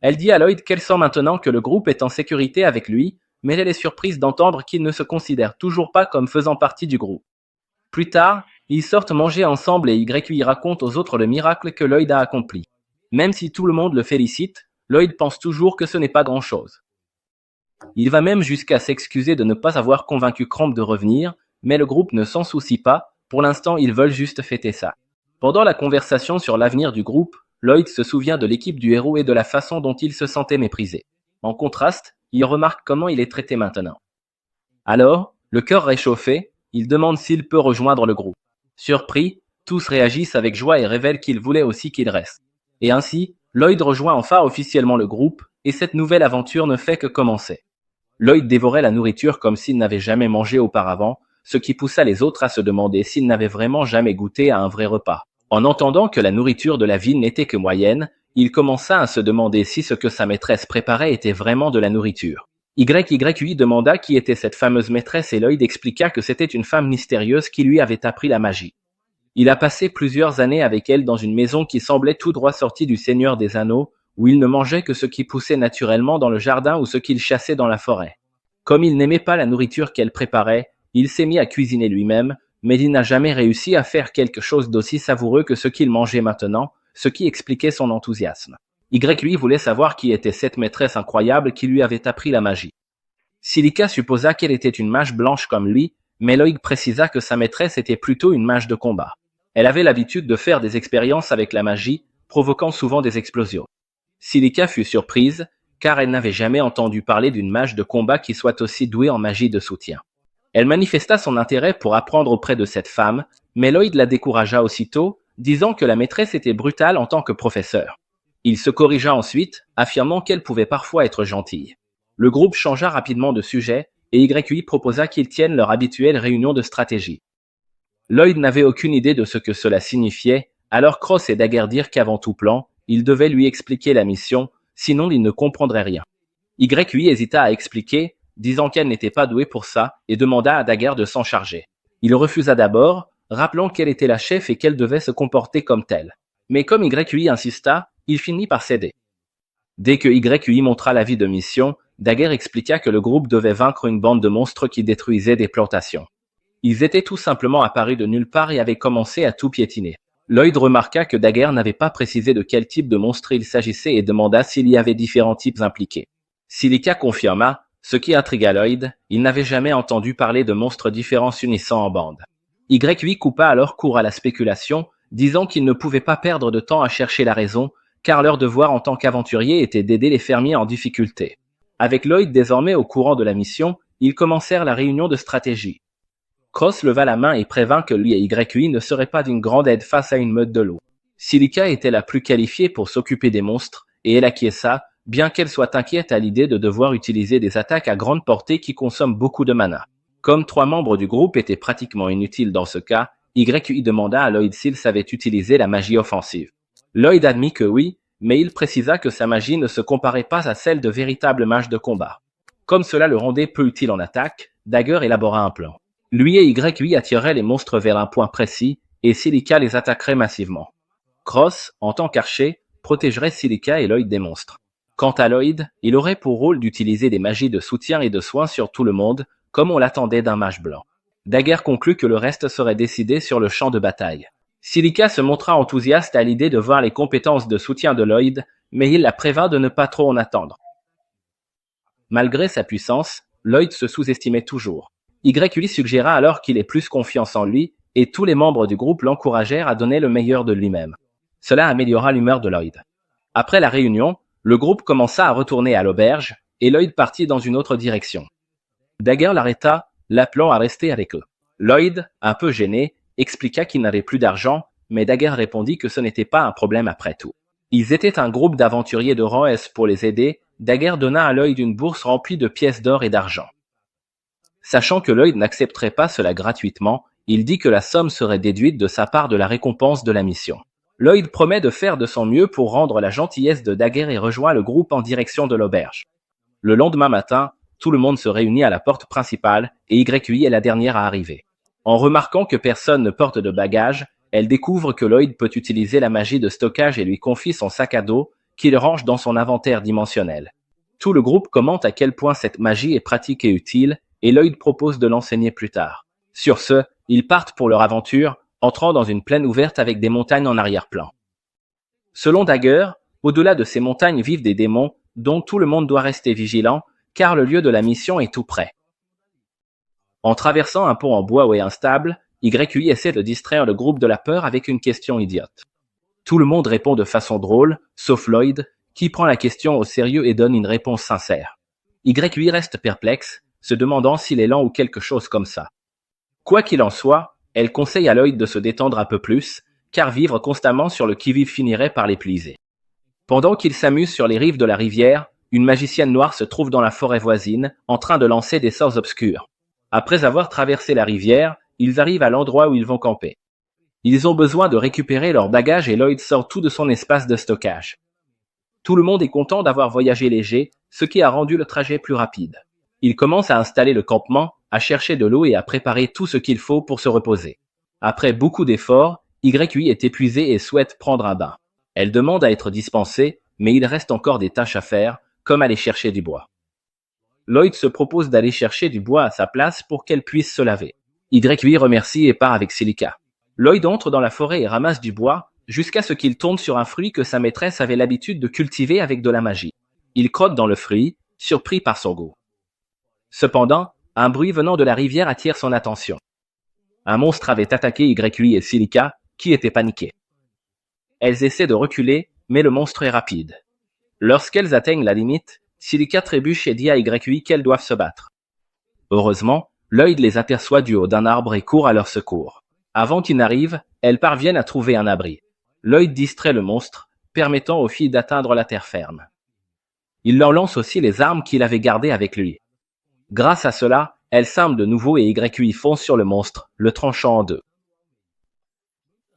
[SPEAKER 1] Elle dit à Lloyd qu'elle sent maintenant que le groupe est en sécurité avec lui, mais elle est surprise d'entendre qu'il ne se considère toujours pas comme faisant partie du groupe. Plus tard, ils sortent manger ensemble et YI raconte aux autres le miracle que Lloyd a accompli. Même si tout le monde le félicite, Lloyd pense toujours que ce n'est pas grand-chose. Il va même jusqu'à s'excuser de ne pas avoir convaincu Cramp de revenir, mais le groupe ne s'en soucie pas, pour l'instant ils veulent juste fêter ça. Pendant la conversation sur l'avenir du groupe, Lloyd se souvient de l'équipe du héros et de la façon dont il se sentait méprisé. En contraste, il remarque comment il est traité maintenant. Alors, le cœur réchauffé, il demande s'il peut rejoindre le groupe. Surpris, tous réagissent avec joie et révèlent qu'ils voulaient aussi qu'il reste. Et ainsi, Lloyd rejoint enfin officiellement le groupe, et cette nouvelle aventure ne fait que commencer. Lloyd dévorait la nourriture comme s'il n'avait jamais mangé auparavant, ce qui poussa les autres à se demander s'il n'avait vraiment jamais goûté à un vrai repas. En entendant que la nourriture de la ville n'était que moyenne, il commença à se demander si ce que sa maîtresse préparait était vraiment de la nourriture. YY demanda qui était cette fameuse maîtresse et Lloyd expliqua que c'était une femme mystérieuse qui lui avait appris la magie. Il a passé plusieurs années avec elle dans une maison qui semblait tout droit sortie du Seigneur des Anneaux, où il ne mangeait que ce qui poussait naturellement dans le jardin ou ce qu'il chassait dans la forêt. Comme il n'aimait pas la nourriture qu'elle préparait, il s'est mis à cuisiner lui-même, mais il n'a jamais réussi à faire quelque chose d'aussi savoureux que ce qu'il mangeait maintenant, ce qui expliquait son enthousiasme. YY voulait savoir qui était cette maîtresse incroyable qui lui avait appris la magie. Silica supposa qu'elle était une mage blanche comme lui, mais Lloyd précisa que sa maîtresse était plutôt une mage de combat. Elle avait l'habitude de faire des expériences avec la magie, provoquant souvent des explosions. Silica fut surprise, car elle n'avait jamais entendu parler d'une mage de combat qui soit aussi douée en magie de soutien. Elle manifesta son intérêt pour apprendre auprès de cette femme, mais Lloyd la découragea aussitôt, disant que la maîtresse était brutale en tant que professeur. Il se corrigea ensuite, affirmant qu'elle pouvait parfois être gentille. Le groupe changea rapidement de sujet, et YY proposa qu'ils tiennent leur habituelle réunion de stratégie. Lloyd n'avait aucune idée de ce que cela signifiait, alors Cross et Dagger dirent qu'avant tout plan, il devait lui expliquer la mission, sinon il ne comprendrait rien. YY hésita à expliquer, disant qu'elle n'était pas douée pour ça, et demanda à Dagger de s'en charger. Il refusa d'abord, rappelant qu'elle était la chef et qu'elle devait se comporter comme telle. Mais comme YY insista, il finit par céder. Dès que YY montra l'avis de mission, Dagger expliqua que le groupe devait vaincre une bande de monstres qui détruisaient des plantations. Ils étaient tout simplement apparus de nulle part et avaient commencé à tout piétiner. Lloyd remarqua que Dagger n'avait pas précisé de quel type de monstre il s'agissait et demanda s'il y avait différents types impliqués. Silica confirma, ce qui intrigua Lloyd, il n'avait jamais entendu parler de monstres différents s'unissant en bande. YY coupa alors court à la spéculation, disant qu'il ne pouvait pas perdre de temps à chercher la raison, car leur devoir en tant qu'aventurier était d'aider les fermiers en difficulté. Avec Lloyd désormais au courant de la mission, ils commencèrent la réunion de stratégie. Cross leva la main et prévint que lui et YY ne seraient pas d'une grande aide face à une meute de loups. Silica était la plus qualifiée pour s'occuper des monstres, et elle acquiesça, bien qu'elle soit inquiète à l'idée de devoir utiliser des attaques à grande portée qui consomment beaucoup de mana. Comme 3 membres du groupe étaient pratiquement inutiles dans ce cas, YY demanda à Lloyd s'il savait utiliser la magie offensive. Lloyd admit que oui, mais il précisa que sa magie ne se comparait pas à celle de véritables mages de combat. Comme cela le rendait peu utile en attaque, Dagger élabora un plan. Lui et YY attireraient les monstres vers un point précis, et Silica les attaquerait massivement. Cross, en tant qu'archer, protégerait Silica et Lloyd des monstres. Quant à Lloyd, il aurait pour rôle d'utiliser des magies de soutien et de soins sur tout le monde, comme on l'attendait d'un mage blanc. Dagger conclut que le reste serait décidé sur le champ de bataille. Silica se montra enthousiaste à l'idée de voir les compétences de soutien de Lloyd, mais il la prévint de ne pas trop en attendre. Malgré sa puissance, Lloyd se sous-estimait toujours. YY suggéra alors qu'il ait plus confiance en lui, et tous les membres du groupe l'encouragèrent à donner le meilleur de lui-même. Cela améliora l'humeur de Lloyd. Après la réunion, le groupe commença à retourner à l'auberge, et Lloyd partit dans une autre direction. Dagger l'arrêta, l'appelant à rester avec eux. Lloyd, un peu gêné, expliqua qu'il n'avait plus d'argent, mais Dagger répondit que ce n'était pas un problème après tout. Ils étaient un groupe d'aventuriers de rang S pour les aider. Dagger donna à Lloyd une bourse remplie de pièces d'or et d'argent. Sachant que Lloyd n'accepterait pas cela gratuitement, il dit que la somme serait déduite de sa part de la récompense de la mission. Lloyd promet de faire de son mieux pour rendre la gentillesse de Dagger et rejoint le groupe en direction de l'auberge. Le lendemain matin, tout le monde se réunit à la porte principale et YY est la dernière à arriver. En remarquant que personne ne porte de bagages, elle découvre que Lloyd peut utiliser la magie de stockage et lui confie son sac à dos, qu'il range dans son inventaire dimensionnel. Tout le groupe commente à quel point cette magie est pratique et utile, et Lloyd propose de l'enseigner plus tard. Sur ce, ils partent pour leur aventure, entrant dans une plaine ouverte avec des montagnes en arrière-plan. Selon Dagger, Au-delà de ces montagnes vivent des démons, dont tout le monde doit rester vigilant, car le lieu de la mission est tout près. En traversant un pont en bois et instable, YUI essaie de distraire le groupe de la peur avec une question idiote. Tout le monde répond de façon drôle, sauf Lloyd, qui prend la question au sérieux et donne une réponse sincère. YUI reste perplexe, se demandant s'il est lent ou quelque chose comme ça. Quoi qu'il en soit, elle conseille à Lloyd de se détendre un peu plus, car vivre constamment sur le qui-vive finirait par l'épuiser. Pendant qu'ils s'amusent sur les rives de la rivière, une magicienne noire se trouve dans la forêt voisine, en train de lancer des sorts obscurs. Après avoir traversé la rivière, ils arrivent à l'endroit où ils vont camper. Ils ont besoin de récupérer leur bagage et Lloyd sort tout de son espace de stockage. Tout le monde est content d'avoir voyagé léger, ce qui a rendu le trajet plus rapide. Ils commencent à installer le campement, à chercher de l'eau et à préparer tout ce qu'il faut pour se reposer. Après beaucoup d'efforts, YUI est épuisée et souhaite prendre un bain. Elle demande à être dispensée, mais il reste encore des tâches à faire, comme aller chercher du bois. Lloyd se propose d'aller chercher du bois à sa place pour qu'elle puisse se laver. YUI remercie et part avec Silica. Lloyd entre dans la forêt et ramasse du bois, jusqu'à ce qu'il tombe sur un fruit que sa maîtresse avait l'habitude de cultiver avec de la magie. Il croque dans le fruit, surpris par son goût. Cependant, un bruit venant de la rivière attire son attention. Un monstre avait attaqué YUI et Silica, qui étaient paniqués. Elles essaient de reculer, mais le monstre est rapide. Lorsqu'elles atteignent la limite, Silica trébuche et dit à YUI qu'elles doivent se battre. Heureusement, Lloyd les aperçoit du haut d'un arbre et court à leur secours. Avant qu'ils n'arrivent, elles parviennent à trouver un abri. Lloyd distrait le monstre, permettant aux filles d'atteindre la terre ferme. Il leur lance aussi les armes qu'il avait gardées avec lui. Grâce à cela, elles s'arment de nouveau et YUI fonce sur le monstre, le tranchant en deux.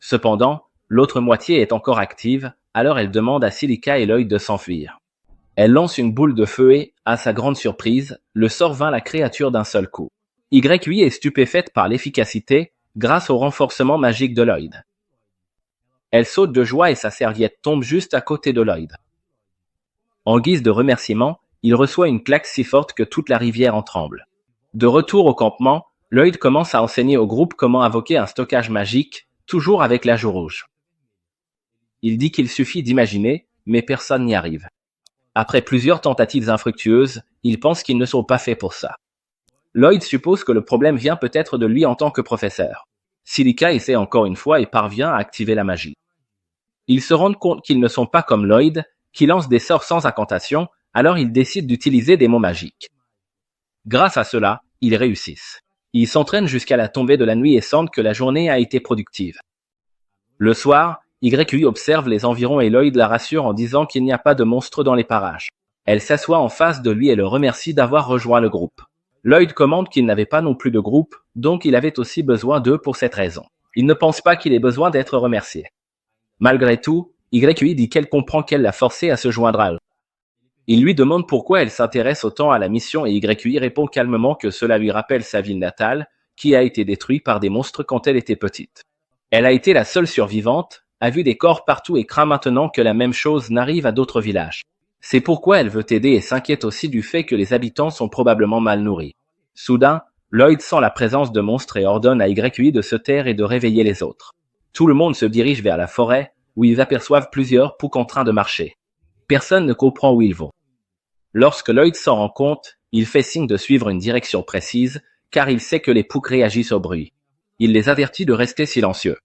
[SPEAKER 1] Cependant, l'autre moitié est encore active, alors elle demande à Silica et Lloyd de s'enfuir. Elle lance une boule de feu et, à sa grande surprise, le sort vainc la créature d'un seul coup. YUI est stupéfaite par l'efficacité, grâce au renforcement magique de Lloyd. Elle saute de joie et sa serviette tombe juste à côté de Lloyd. En guise de remerciement, il reçoit une claque si forte que toute la rivière en tremble. De retour au campement, Lloyd commence à enseigner au groupe comment invoquer un stockage magique, toujours avec la joue rouge. Il dit qu'il suffit d'imaginer, mais personne n'y arrive. Après plusieurs tentatives infructueuses, il pense qu'ils ne sont pas faits pour ça. Lloyd suppose que le problème vient peut-être de lui en tant que professeur. Silica essaie encore une fois et parvient à activer la magie. Ils se rendent compte qu'ils ne sont pas comme Lloyd, qui lance des sorts sans incantation, alors ils décident d'utiliser des mots magiques. Grâce à cela, ils réussissent. Ils s'entraînent jusqu'à la tombée de la nuit et sentent que la journée a été productive. Le soir, YUI observe les environs et Lloyd la rassure en disant qu'il n'y a pas de monstre dans les parages. Elle s'assoit en face de lui et le remercie d'avoir rejoint le groupe. Lloyd commente qu'il n'avait pas non plus de groupe, donc il avait aussi besoin d'eux pour cette raison. Il ne pense pas qu'il ait besoin d'être remercié. Malgré tout, YUI dit qu'elle comprend qu'elle l'a forcé à se joindre à eux. Il lui demande pourquoi elle s'intéresse autant à la mission et YUI répond calmement que cela lui rappelle sa ville natale, qui a été détruite par des monstres quand elle était petite. Elle a été la seule survivante, a vu des corps partout et craint maintenant que la même chose n'arrive à d'autres villages. C'est pourquoi elle veut aider et s'inquiète aussi du fait que les habitants sont probablement mal nourris. Soudain, Lloyd sent la présence de monstres et ordonne à YUI de se taire et de réveiller les autres. Tout le monde se dirige vers la forêt, où ils aperçoivent plusieurs poucs en train de marcher. Personne ne comprend où ils vont. Lorsque Lloyd s'en rend compte, il fait signe de suivre une direction précise, car il sait que les poucs réagissent au bruit. Il les avertit de rester silencieux.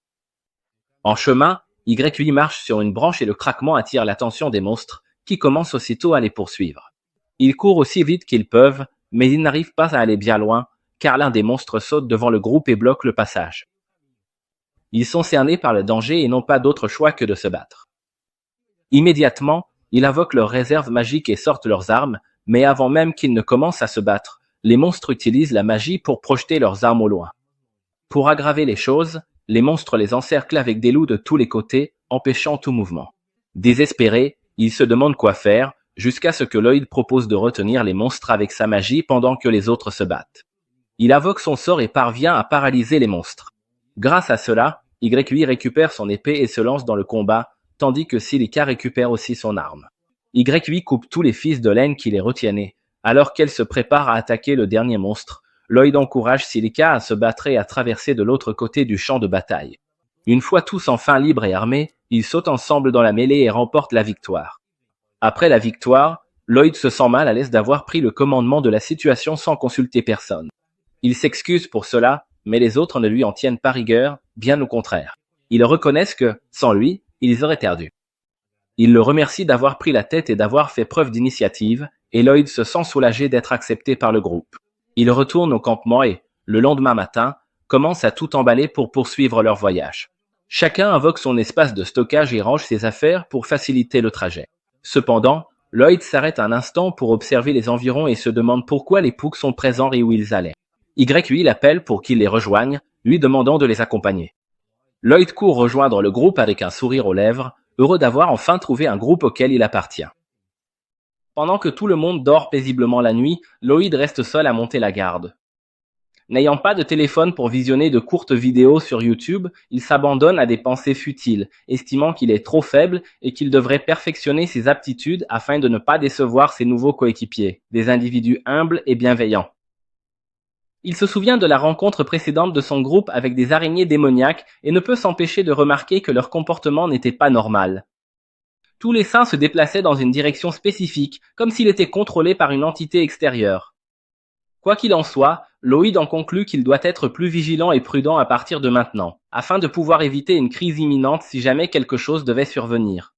[SPEAKER 1] En chemin, YUI marche sur une branche et le craquement attire l'attention des monstres, qui commencent aussitôt à les poursuivre. Ils courent aussi vite qu'ils peuvent, mais ils n'arrivent pas à aller bien loin, car l'un des monstres saute devant le groupe et bloque le passage. Ils sont cernés par le danger et n'ont pas d'autre choix que de se battre. Immédiatement, ils invoquent leurs réserves magiques et sortent leurs armes, mais avant même qu'ils ne commencent à se battre, les monstres utilisent la magie pour projeter leurs armes au loin. Pour aggraver les choses, les monstres les encerclent avec des loups de tous les côtés, empêchant tout mouvement. Désespérés, ils se demandent quoi faire, jusqu'à ce que Lloyd propose de retenir les monstres avec sa magie pendant que les autres se battent. Il invoque son sort et parvient à paralyser les monstres. Grâce à cela, YUI récupère son épée et se lance dans le combat, tandis que Silica récupère aussi son arme. YUI coupe tous les fils de laine qui les retiennaient. Alors qu'elle se prépare à attaquer le dernier monstre, Lloyd encourage Silica à se battre et à traverser de l'autre côté du champ de bataille. Une fois tous enfin libres et armés, ils sautent ensemble dans la mêlée et remportent la victoire. Après la victoire, Lloyd se sent mal à l'aise d'avoir pris le commandement de la situation sans consulter personne. Il s'excuse pour cela, mais les autres ne lui en tiennent pas rigueur, bien au contraire. Ils reconnaissent que, sans lui, ils auraient perdu. Ils le remercient d'avoir pris la tête et d'avoir fait preuve d'initiative, et Lloyd se sent soulagé d'être accepté par le groupe. Ils retournent au campement et, le lendemain matin, commencent à tout emballer pour poursuivre leur voyage. Chacun invoque son espace de stockage et range ses affaires pour faciliter le trajet. Cependant, Lloyd s'arrête un instant pour observer les environs et se demande pourquoi les Pooks sont présents et où ils allaient. YUI l'appelle pour qu'il les rejoigne, lui demandant de les accompagner. Lloyd court rejoindre le groupe avec un sourire aux lèvres, heureux d'avoir enfin trouvé un groupe auquel il appartient. Pendant que tout le monde dort paisiblement la nuit, Lloyd reste seul à monter la garde. N'ayant pas de téléphone pour visionner de courtes vidéos sur YouTube, il s'abandonne à des pensées futiles, estimant qu'il est trop faible et qu'il devrait perfectionner ses aptitudes afin de ne pas décevoir ses nouveaux coéquipiers, des individus humbles et bienveillants. Il se souvient de la rencontre précédente de son groupe avec des araignées démoniaques et ne peut s'empêcher de remarquer que leur comportement n'était pas normal. Tous les saints se déplaçaient dans une direction spécifique, comme s'il était contrôlé par une entité extérieure. Quoi qu'il en soit, Lloyd en conclut qu'il doit être plus vigilant et prudent à partir de maintenant, afin de pouvoir éviter une crise imminente si jamais quelque chose devait survenir.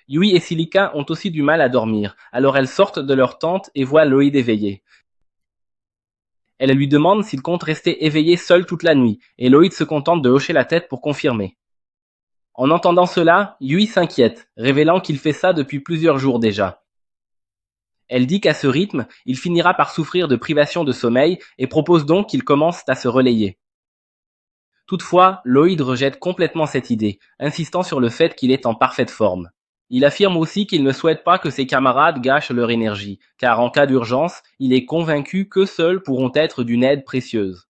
[SPEAKER 1] Yui et Silica ont aussi du mal à dormir, alors elles sortent de leur tente et voient Lloyd éveillé. Elle lui demande s'il compte rester éveillé seul toute la nuit, et Lloyd se contente de hocher la tête pour confirmer. En entendant cela, Yui s'inquiète, révélant qu'il fait ça depuis plusieurs jours déjà. Elle dit qu'à ce rythme, il finira par souffrir de privation de sommeil et propose donc qu'il commence à se relayer. Toutefois, Lloyd rejette complètement cette idée, insistant sur le fait qu'il est en parfaite forme. Il affirme aussi qu'il ne souhaite pas que ses camarades gâchent leur énergie, car en cas d'urgence, il est convaincu qu'eux seuls pourront être d'une aide précieuse.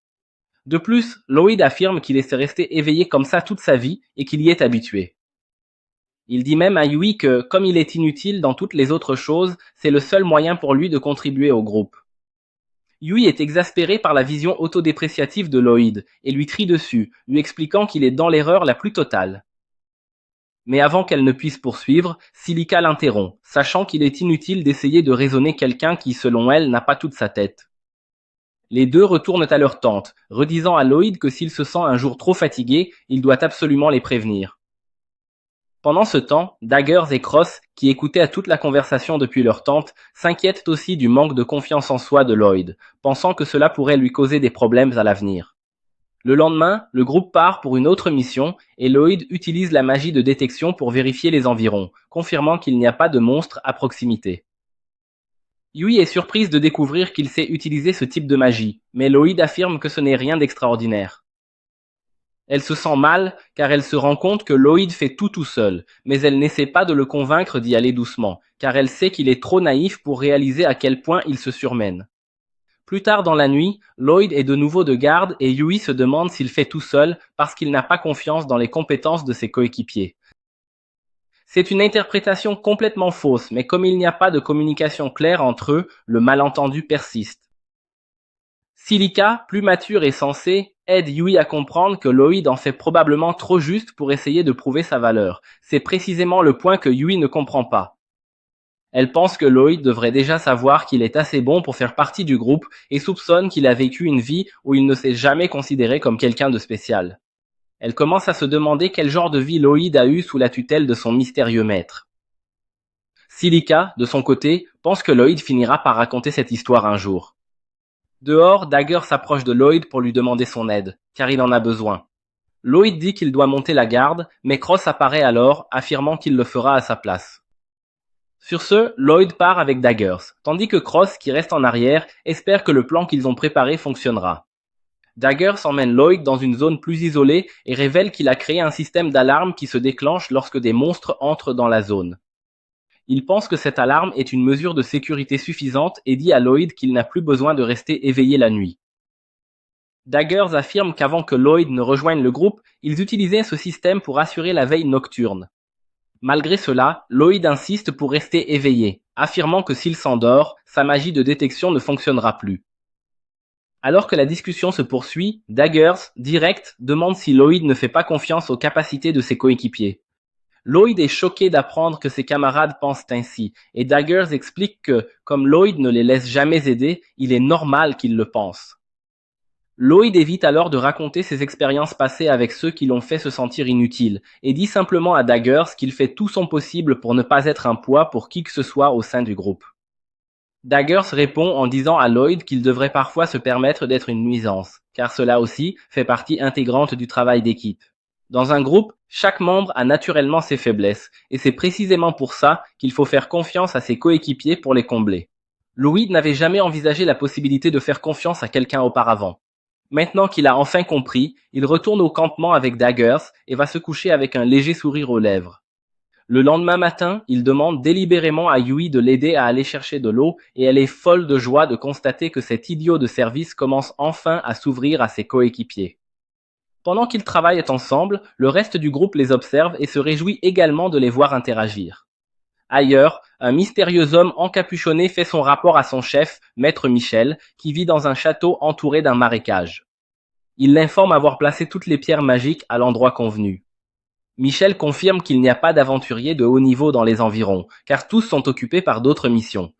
[SPEAKER 1] De plus, Lloyd affirme qu'il est resté éveillé comme ça toute sa vie et qu'il y est habitué. Il dit même à Yui que, comme il est inutile dans toutes les autres choses, c'est le seul moyen pour lui de contribuer au groupe. Yui est exaspéré par la vision autodépréciative de Lloyd et lui crie dessus, lui expliquant qu'il est dans l'erreur la plus totale. Mais avant qu'elle ne puisse poursuivre, Silica l'interrompt, sachant qu'il est inutile d'essayer de raisonner quelqu'un qui, selon elle, n'a pas toute sa tête. Les deux retournent à leur tente, redisant à Lloyd que s'il se sent un jour trop fatigué, il doit absolument les prévenir. Pendant ce temps, Daggers et Cross, qui écoutaient à toute la conversation depuis leur tente, s'inquiètent aussi du manque de confiance en soi de Lloyd, pensant que cela pourrait lui causer des problèmes à l'avenir. Le lendemain, le groupe part pour une autre mission et Lloyd utilise la magie de détection pour vérifier les environs, confirmant qu'il n'y a pas de monstres à proximité. Yui est surprise de découvrir qu'il sait utiliser ce type de magie, mais Lloyd affirme que ce n'est rien d'extraordinaire. Elle se sent mal car elle se rend compte que Lloyd fait tout seul, mais elle n'essaie pas de le convaincre d'y aller doucement, car elle sait qu'il est trop naïf pour réaliser à quel point il se surmène. Plus tard dans la nuit, Lloyd est de nouveau de garde et Yui se demande s'il fait tout seul parce qu'il n'a pas confiance dans les compétences de ses coéquipiers. C'est une interprétation complètement fausse, mais comme il n'y a pas de communication claire entre eux, le malentendu persiste. Silica, plus mature et sensée, aide Yui à comprendre que Lloyd en fait probablement trop juste pour essayer de prouver sa valeur. C'est précisément le point que Yui ne comprend pas. Elle pense que Lloyd devrait déjà savoir qu'il est assez bon pour faire partie du groupe et soupçonne qu'il a vécu une vie où il ne s'est jamais considéré comme quelqu'un de spécial. Elle commence à se demander quel genre de vie Lloyd a eu sous la tutelle de son mystérieux maître. Silica, de son côté, pense que Lloyd finira par raconter cette histoire un jour. Dehors, Dagger s'approche de Lloyd pour lui demander son aide, car il en a besoin. Lloyd dit qu'il doit monter la garde, mais Cross apparaît alors, affirmant qu'il le fera à sa place. Sur ce, Lloyd part avec Daggers, tandis que Cross, qui reste en arrière, espère que le plan qu'ils ont préparé fonctionnera. Daggers emmène Lloyd dans une zone plus isolée et révèle qu'il a créé un système d'alarme qui se déclenche lorsque des monstres entrent dans la zone. Il pense que cette alarme est une mesure de sécurité suffisante et dit à Lloyd qu'il n'a plus besoin de rester éveillé la nuit. Daggers affirme qu'avant que Lloyd ne rejoigne le groupe, ils utilisaient ce système pour assurer la veille nocturne. Malgré cela, Lloyd insiste pour rester éveillé, affirmant que s'il s'endort, sa magie de détection ne fonctionnera plus. Alors que la discussion se poursuit, Daggers, direct, demande si Lloyd ne fait pas confiance aux capacités de ses coéquipiers. Lloyd est choqué d'apprendre que ses camarades pensent ainsi, et Daggers explique que, comme Lloyd ne les laisse jamais aider, il est normal qu'ils le pensent. Lloyd évite alors de raconter ses expériences passées avec ceux qui l'ont fait se sentir inutile, et dit simplement à Daggers qu'il fait tout son possible pour ne pas être un poids pour qui que ce soit au sein du groupe. Daggers répond en disant à Lloyd qu'il devrait parfois se permettre d'être une nuisance, car cela aussi fait partie intégrante du travail d'équipe. Dans un groupe, chaque membre a naturellement ses faiblesses, et c'est précisément pour ça qu'il faut faire confiance à ses coéquipiers pour les combler. Lloyd n'avait jamais envisagé la possibilité de faire confiance à quelqu'un auparavant. Maintenant qu'il a enfin compris, il retourne au campement avec Daggers et va se coucher avec un léger sourire aux lèvres. Le lendemain matin, il demande délibérément à Yui de l'aider à aller chercher de l'eau et elle est folle de joie de constater que cet idiot de service commence enfin à s'ouvrir à ses coéquipiers. Pendant qu'ils travaillent ensemble, le reste du groupe les observe et se réjouit également de les voir interagir. Ailleurs, un mystérieux homme encapuchonné fait son rapport à son chef, Maître Michel, qui vit dans un château entouré d'un marécage. Il l'informe avoir placé toutes les pierres magiques à l'endroit convenu. Michel confirme qu'il n'y a pas d'aventuriers de haut niveau dans les environs, car tous sont occupés par d'autres missions.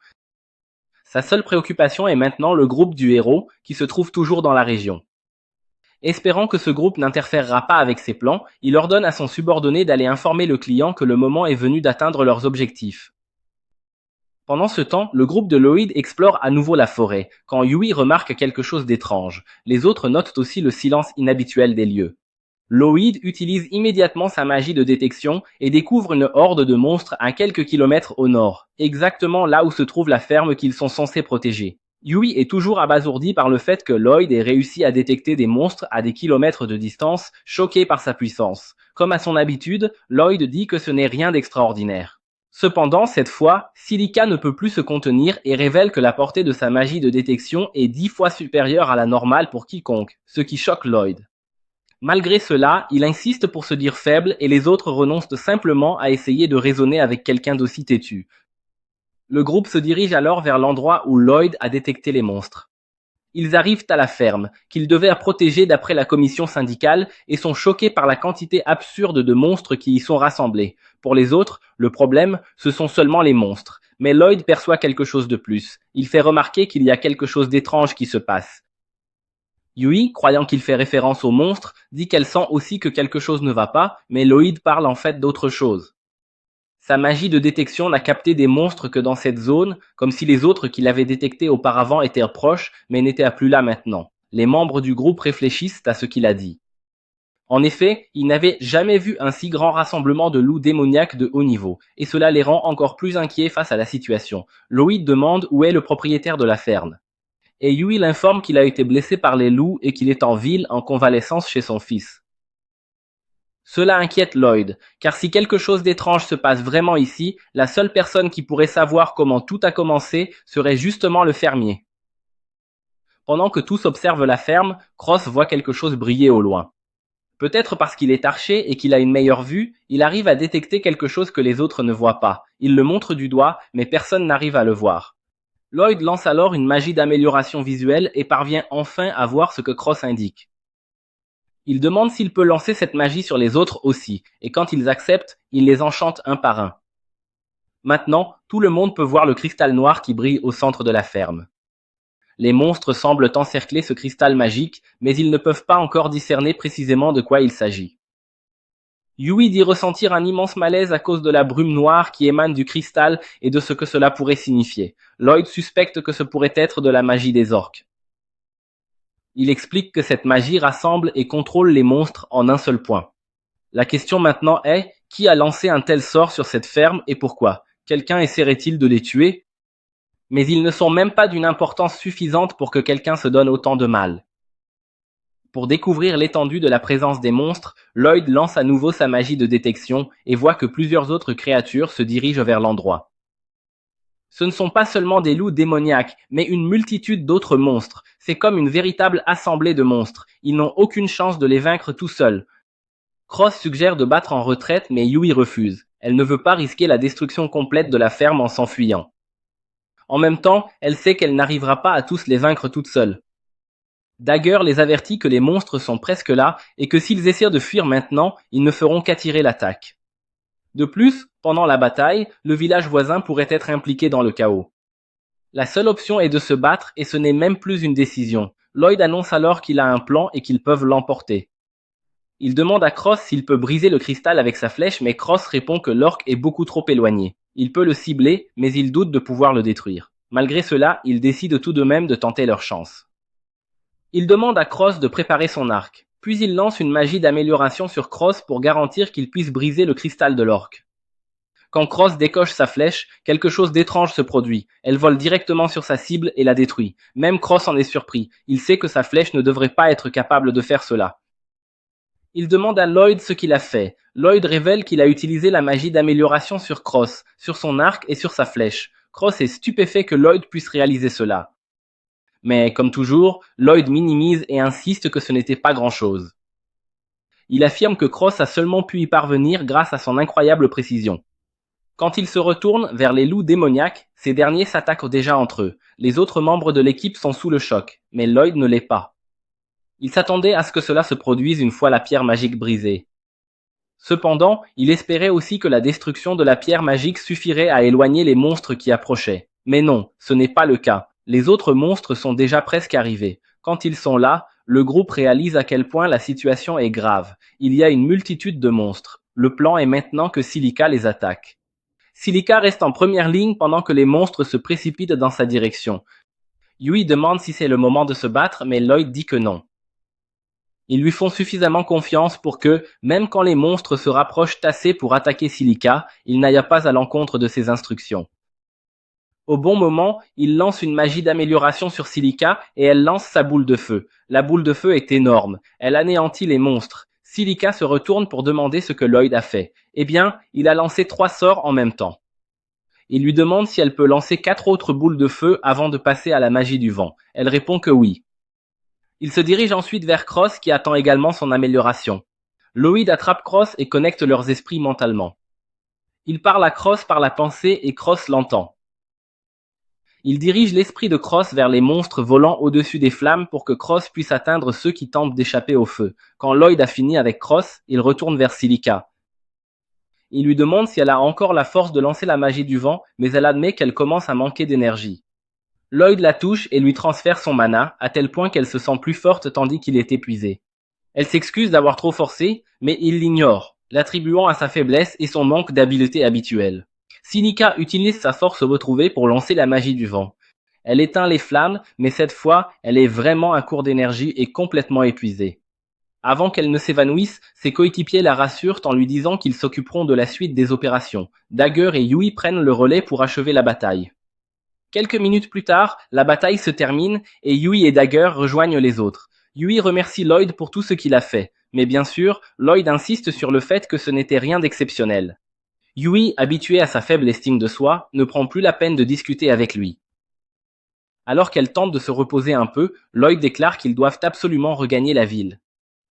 [SPEAKER 1] Sa seule préoccupation est maintenant le groupe du héros, qui se trouve toujours dans la région. Espérant que ce groupe n'interférera pas avec ses plans, il ordonne à son subordonné d'aller informer le client que le moment est venu d'atteindre leurs objectifs. Pendant ce temps, le groupe de Lloyd explore à nouveau la forêt, quand Yui remarque quelque chose d'étrange. Les autres notent aussi le silence inhabituel des lieux. Lloyd utilise immédiatement sa magie de détection et découvre une horde de monstres à quelques kilomètres au nord, exactement là où se trouve la ferme qu'ils sont censés protéger. Yui est toujours abasourdi par le fait que Lloyd ait réussi à détecter des monstres à des kilomètres de distance, choqué par sa puissance. Comme à son habitude, Lloyd dit que ce n'est rien d'extraordinaire. Cependant, cette fois, Silica ne peut plus se contenir et révèle que la portée de sa magie de détection est 10 fois supérieure à la normale pour quiconque, ce qui choque Lloyd. Malgré cela, il insiste pour se dire faible et les autres renoncent simplement à essayer de raisonner avec quelqu'un d'aussi têtu. Le groupe se dirige alors vers l'endroit où Lloyd a détecté les monstres. Ils arrivent à la ferme, qu'ils devaient protéger d'après la commission syndicale, et sont choqués par la quantité absurde de monstres qui y sont rassemblés. Pour les autres, le problème, ce sont seulement les monstres. Mais Lloyd perçoit quelque chose de plus. Il fait remarquer qu'il y a quelque chose d'étrange qui se passe. Yui, croyant qu'il fait référence aux monstres, dit qu'elle sent aussi que quelque chose ne va pas, mais Lloyd parle en fait d'autre chose. Sa magie de détection n'a capté des monstres que dans cette zone, comme si les autres qu'il avait détectés auparavant étaient proches, mais n'étaient plus là maintenant. Les membres du groupe réfléchissent à ce qu'il a dit. En effet, ils n'avaient jamais vu un si grand rassemblement de loups démoniaques de haut niveau, et cela les rend encore plus inquiets face à la situation. Lloyd demande où est le propriétaire de la ferme. Et Yui l'informe qu'il a été blessé par les loups et qu'il est en ville en convalescence chez son fils. Cela inquiète Lloyd, car si quelque chose d'étrange se passe vraiment ici, la seule personne qui pourrait savoir comment tout a commencé serait justement le fermier. Pendant que tous observent la ferme, Cross voit quelque chose briller au loin. Peut-être parce qu'il est archer et qu'il a une meilleure vue, il arrive à détecter quelque chose que les autres ne voient pas. Il le montre du doigt, mais personne n'arrive à le voir. Lloyd lance alors une magie d'amélioration visuelle et parvient enfin à voir ce que Cross indique. Il demande s'il peut lancer cette magie sur les autres aussi, et quand ils acceptent, il les enchante un par un. Maintenant, tout le monde peut voir le cristal noir qui brille au centre de la ferme. Les monstres semblent encercler ce cristal magique, mais ils ne peuvent pas encore discerner précisément de quoi il s'agit. Yui dit ressentir un immense malaise à cause de la brume noire qui émane du cristal et de ce que cela pourrait signifier. Lloyd suspecte que ce pourrait être de la magie des orques. Il explique que cette magie rassemble et contrôle les monstres en un seul point. La question maintenant est, qui a lancé un tel sort sur cette ferme et pourquoi? Quelqu'un essaierait-il de les tuer? Mais ils ne sont même pas d'une importance suffisante pour que quelqu'un se donne autant de mal. Pour découvrir l'étendue de la présence des monstres, Lloyd lance à nouveau sa magie de détection et voit que plusieurs autres créatures se dirigent vers l'endroit. Ce ne sont pas seulement des loups démoniaques, mais une multitude d'autres monstres. C'est comme une véritable assemblée de monstres. Ils n'ont aucune chance de les vaincre tout seuls. Cross suggère de battre en retraite, mais Yui refuse. Elle ne veut pas risquer la destruction complète de la ferme en s'enfuyant. En même temps, elle sait qu'elle n'arrivera pas à tous les vaincre toute seule. Dagger les avertit que les monstres sont presque là et que s'ils essaient de fuir maintenant, ils ne feront qu'attirer l'attaque. De plus, pendant la bataille, le village voisin pourrait être impliqué dans le chaos. La seule option est de se battre et ce n'est même plus une décision. Lloyd annonce alors qu'il a un plan et qu'ils peuvent l'emporter. Il demande à Cross s'il peut briser le cristal avec sa flèche, mais Cross répond que l'orque est beaucoup trop éloigné. Il peut le cibler, mais il doute de pouvoir le détruire. Malgré cela, ils décident tout de même de tenter leur chance. Il demande à Cross de préparer son arc, puis il lance une magie d'amélioration sur Cross pour garantir qu'il puisse briser le cristal de l'orque. Quand Cross décoche sa flèche, quelque chose d'étrange se produit. Elle vole directement sur sa cible et la détruit. Même Cross en est surpris. Il sait que sa flèche ne devrait pas être capable de faire cela. Il demande à Lloyd ce qu'il a fait. Lloyd révèle qu'il a utilisé la magie d'amélioration sur Cross, sur son arc et sur sa flèche. Cross est stupéfait que Lloyd puisse réaliser cela. Mais comme toujours, Lloyd minimise et insiste que ce n'était pas grand-chose. Il affirme que Cross a seulement pu y parvenir grâce à son incroyable précision. Quand il se retourne vers les loups démoniaques, ces derniers s'attaquent déjà entre eux. Les autres membres de l'équipe sont sous le choc, mais Lloyd ne l'est pas. Il s'attendait à ce que cela se produise une fois la pierre magique brisée. Cependant, il espérait aussi que la destruction de la pierre magique suffirait à éloigner les monstres qui approchaient. Mais non, ce n'est pas le cas. Les autres monstres sont déjà presque arrivés. Quand ils sont là, le groupe réalise à quel point la situation est grave. Il y a une multitude de monstres. Le plan est maintenant que Silica les attaque. Silica reste en première ligne pendant que les monstres se précipitent dans sa direction. Yui demande si c'est le moment de se battre, mais Lloyd dit que non. Ils lui font suffisamment confiance pour que, même quand les monstres se rapprochent assez pour attaquer Silica, il n'aille pas à l'encontre de ses instructions. Au bon moment, il lance une magie d'amélioration sur Silica et elle lance sa boule de feu. La boule de feu est énorme. Elle anéantit les monstres. Silica se retourne pour demander ce que Lloyd a fait. Eh bien, il a lancé 3 sorts en même temps. Il lui demande si elle peut lancer 4 autres boules de feu avant de passer à la magie du vent. Elle répond que oui. Il se dirige ensuite vers Cross qui attend également son amélioration. Lloyd attrape Cross et connecte leurs esprits mentalement. Il parle à Cross par la pensée et Cross l'entend. Il dirige l'esprit de Cross vers les monstres volant au-dessus des flammes pour que Cross puisse atteindre ceux qui tentent d'échapper au feu. Quand Lloyd a fini avec Cross, il retourne vers Silica. Il lui demande si elle a encore la force de lancer la magie du vent, mais elle admet qu'elle commence à manquer d'énergie. Lloyd la touche et lui transfère son mana, à tel point qu'elle se sent plus forte tandis qu'il est épuisé. Elle s'excuse d'avoir trop forcé, mais il l'ignore, l'attribuant à sa faiblesse et son manque d'habileté habituelle. Silica utilise sa force retrouvée pour lancer la magie du vent. Elle éteint les flammes, mais cette fois, elle est vraiment à court d'énergie et complètement épuisée. Avant qu'elle ne s'évanouisse, ses coéquipiers la rassurent en lui disant qu'ils s'occuperont de la suite des opérations. Dagger et Yui prennent le relais pour achever la bataille. Quelques minutes plus tard, la bataille se termine et Yui et Dagger rejoignent les autres. Yui remercie Lloyd pour tout ce qu'il a fait, mais bien sûr, Lloyd insiste sur le fait que ce n'était rien d'exceptionnel. Yui, habitué à sa faible estime de soi, ne prend plus la peine de discuter avec lui. Alors qu'elle tente de se reposer un peu, Lloyd déclare qu'ils doivent absolument regagner la ville.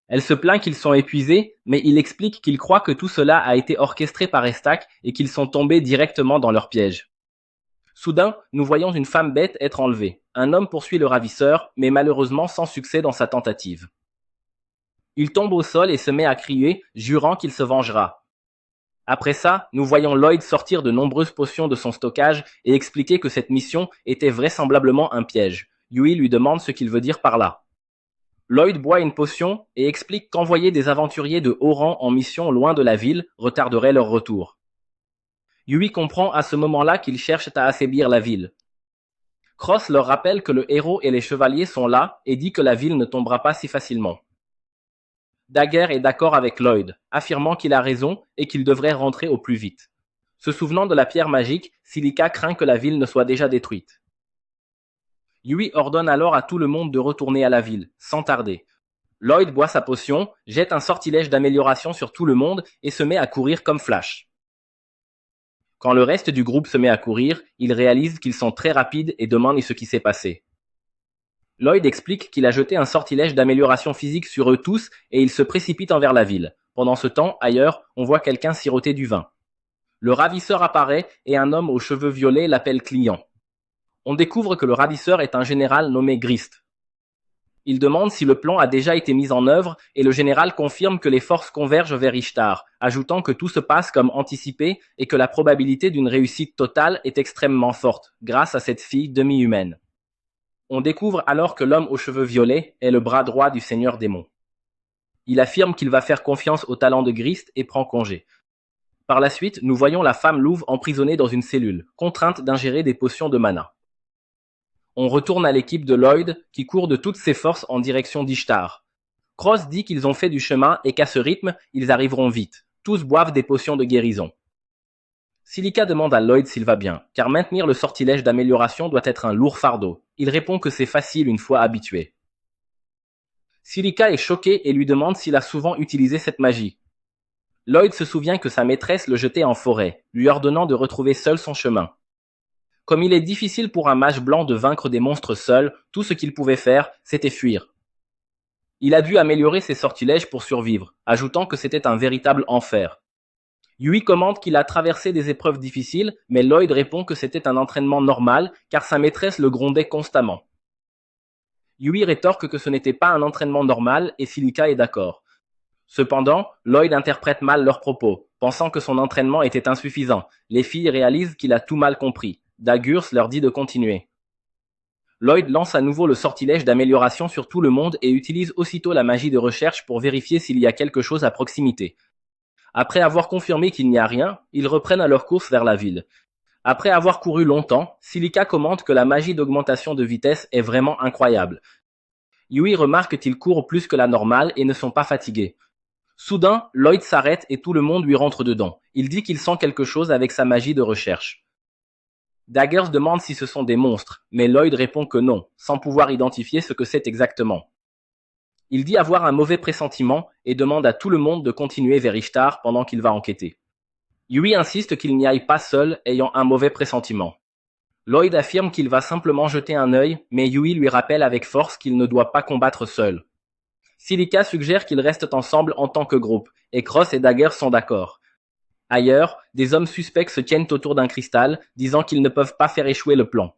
[SPEAKER 1] Elle se plaint qu'ils sont épuisés, mais il explique qu'il croit que tout cela a été orchestré par Estac et qu'ils sont tombés directement dans leur piège. Soudain, nous voyons une femme bête être enlevée. Un homme poursuit le ravisseur, mais malheureusement sans succès dans sa tentative. Il tombe au sol et se met à crier, jurant qu'il se vengera. Après ça, nous voyons Lloyd sortir de nombreuses potions de son stockage et expliquer que cette mission était vraisemblablement un piège. Yui lui demande ce qu'il veut dire par là. Lloyd boit une potion et explique qu'envoyer des aventuriers de haut rang en mission loin de la ville retarderait leur retour. Yui comprend à ce moment-là qu'ils cherchent à affaiblir la ville. Cross leur rappelle que le héros et les chevaliers sont là et dit que la ville ne tombera pas si facilement. Dagger est d'accord avec Lloyd, affirmant qu'il a raison et qu'il devrait rentrer au plus vite. Se souvenant de la pierre magique, Silica craint que la ville ne soit déjà détruite. Yui ordonne alors à tout le monde de retourner à la ville, sans tarder. Lloyd boit sa potion, jette un sortilège d'amélioration sur tout le monde et se met à courir comme Flash. Quand le reste du groupe se met à courir, ils réalisent qu'ils sont très rapides et demandent ce qui s'est passé. Lloyd explique qu'il a jeté un sortilège d'amélioration physique sur eux tous et ils se précipitent envers la ville. Pendant ce temps, ailleurs, on voit quelqu'un siroter du vin. Le ravisseur apparaît et un homme aux cheveux violets l'appelle client. On découvre que le ravisseur est un général nommé Grist. Il demande si le plan a déjà été mis en œuvre et le général confirme que les forces convergent vers Ishtar, ajoutant que tout se passe comme anticipé et que la probabilité d'une réussite totale est extrêmement forte, grâce à cette fille demi-humaine. On découvre alors que l'homme aux cheveux violets est le bras droit du seigneur démon. Il affirme qu'il va faire confiance au talent de Grist et prend congé. Par la suite, nous voyons la femme louve emprisonnée dans une cellule, contrainte d'ingérer des potions de mana. On retourne à l'équipe de Lloyd, qui court de toutes ses forces en direction d'Ishtar. Cross dit qu'ils ont fait du chemin et qu'à ce rythme, ils arriveront vite. Tous boivent des potions de guérison. Silica demande à Lloyd s'il va bien, car maintenir le sortilège d'amélioration doit être un lourd fardeau. Il répond que c'est facile une fois habitué. Silica est choqué et lui demande s'il a souvent utilisé cette magie. Lloyd se souvient que sa maîtresse le jetait en forêt, lui ordonnant de retrouver seul son chemin. Comme il est difficile pour un mage blanc de vaincre des monstres seul, tout ce qu'il pouvait faire, c'était fuir. Il a dû améliorer ses sortilèges pour survivre, ajoutant que c'était un véritable enfer. Yui commente qu'il a traversé des épreuves difficiles, mais Lloyd répond que c'était un entraînement normal, car sa maîtresse le grondait constamment. Yui rétorque que ce n'était pas un entraînement normal et Silica est d'accord. Cependant, Lloyd interprète mal leurs propos, pensant que son entraînement était insuffisant. Les filles réalisent qu'il a tout mal compris. Daggurs leur dit de continuer. Lloyd lance à nouveau le sortilège d'amélioration sur tout le monde et utilise aussitôt la magie de recherche pour vérifier s'il y a quelque chose à proximité. Après avoir confirmé qu'il n'y a rien, ils reprennent à leur course vers la ville. Après avoir couru longtemps, Silica commente que la magie d'augmentation de vitesse est vraiment incroyable. Yui remarque qu'ils courent plus que la normale et ne sont pas fatigués. Soudain, Lloyd s'arrête et tout le monde lui rentre dedans. Il dit qu'il sent quelque chose avec sa magie de recherche. Daggers demande si ce sont des monstres, mais Lloyd répond que non, sans pouvoir identifier ce que c'est exactement. Il dit avoir un mauvais pressentiment et demande à tout le monde de continuer vers Ishtar pendant qu'il va enquêter. Yui insiste qu'il n'y aille pas seul, ayant un mauvais pressentiment. Lloyd affirme qu'il va simplement jeter un œil, mais Yui lui rappelle avec force qu'il ne doit pas combattre seul. Silica suggère qu'ils restent ensemble en tant que groupe, et Cross et Daggers sont d'accord. Ailleurs, des hommes suspects se tiennent autour d'un cristal, disant qu'ils ne peuvent pas faire échouer le plan.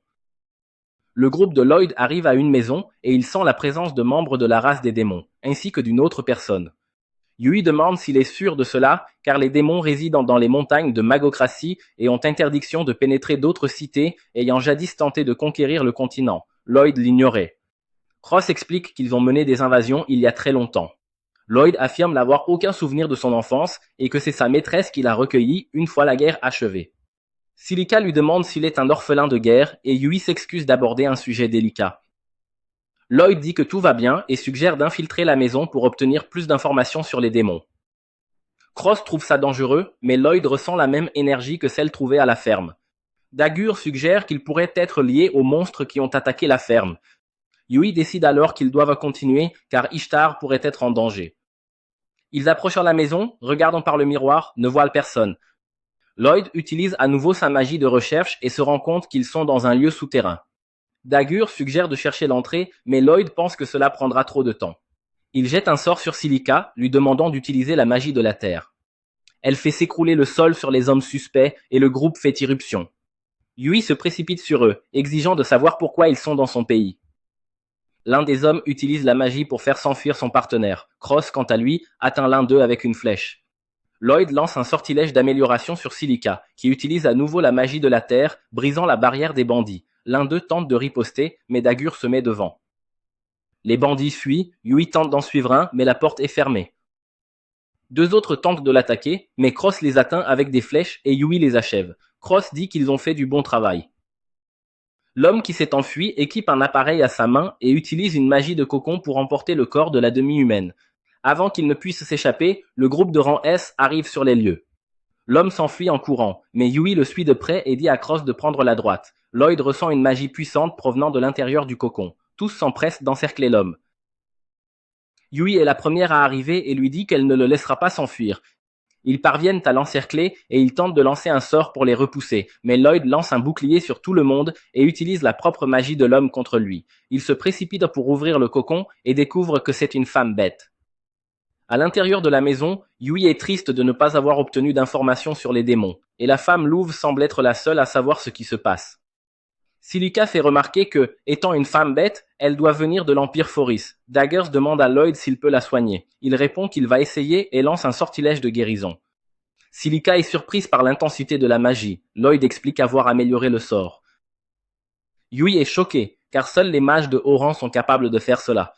[SPEAKER 1] Le groupe de Lloyd arrive à une maison et il sent la présence de membres de la race des démons, ainsi que d'une autre personne. Yui demande s'il est sûr de cela, car les démons résident dans les montagnes de Magocratie et ont interdiction de pénétrer d'autres cités ayant jadis tenté de conquérir le continent. Lloyd l'ignorait. Cross explique qu'ils ont mené des invasions il y a très longtemps. Lloyd affirme n'avoir aucun souvenir de son enfance et que c'est sa maîtresse qui l'a recueilli une fois la guerre achevée. Silica lui demande s'il est un orphelin de guerre et Yui s'excuse d'aborder un sujet délicat. Lloyd dit que tout va bien et suggère d'infiltrer la maison pour obtenir plus d'informations sur les démons. Cross trouve ça dangereux, mais Lloyd ressent la même énergie que celle trouvée à la ferme. Daggurs suggère qu'il pourrait être lié aux monstres qui ont attaqué la ferme. Yui décide alors qu'ils doivent continuer car Ishtar pourrait être en danger. Ils approchent la maison, regardant par le miroir, ne voient personne. Lloyd utilise à nouveau sa magie de recherche et se rend compte qu'ils sont dans un lieu souterrain. Daggurs suggère de chercher l'entrée, mais Lloyd pense que cela prendra trop de temps. Il jette un sort sur Silica, lui demandant d'utiliser la magie de la terre. Elle fait s'écrouler le sol sur les hommes suspects et le groupe fait irruption. Yui se précipite sur eux, exigeant de savoir pourquoi ils sont dans son pays. L'un des hommes utilise la magie pour faire s'enfuir son partenaire. Cross, quant à lui, atteint l'un d'eux avec une flèche. Lloyd lance un sortilège d'amélioration sur Silica, qui utilise à nouveau la magie de la terre, brisant la barrière des bandits. L'un d'eux tente de riposter, mais Daggurs se met devant. Les bandits fuient, Yui tente d'en suivre un, mais la porte est fermée. Deux autres tentent de l'attaquer, mais Cross les atteint avec des flèches et Yui les achève. Cross dit qu'ils ont fait du bon travail. L'homme qui s'est enfui équipe un appareil à sa main et utilise une magie de cocon pour emporter le corps de la demi-humaine. Avant qu'il ne puisse s'échapper, le groupe de rang S arrive sur les lieux. L'homme s'enfuit en courant, mais Yui le suit de près et dit à Cross de prendre la droite. Lloyd ressent une magie puissante provenant de l'intérieur du cocon. Tous s'empressent d'encercler l'homme. Yui est la première à arriver et lui dit qu'elle ne le laissera pas s'enfuir. Ils parviennent à l'encercler et ils tentent de lancer un sort pour les repousser, mais Lloyd lance un bouclier sur tout le monde et utilise la propre magie de l'homme contre lui. Il se précipite pour ouvrir le cocon et découvre que c'est une femme bête. À l'intérieur de la maison, Yui est triste de ne pas avoir obtenu d'informations sur les démons, et la femme louve semble être la seule à savoir ce qui se passe. Silica fait remarquer que, étant une femme bête, elle doit venir de l'Empire Foris. Daggers demande à Lloyd s'il peut la soigner. Il répond qu'il va essayer et lance un sortilège de guérison. Silica est surprise par l'intensité de la magie. Lloyd explique avoir amélioré le sort. Yui est choqué, car seuls les mages de haut rang sont capables de faire cela.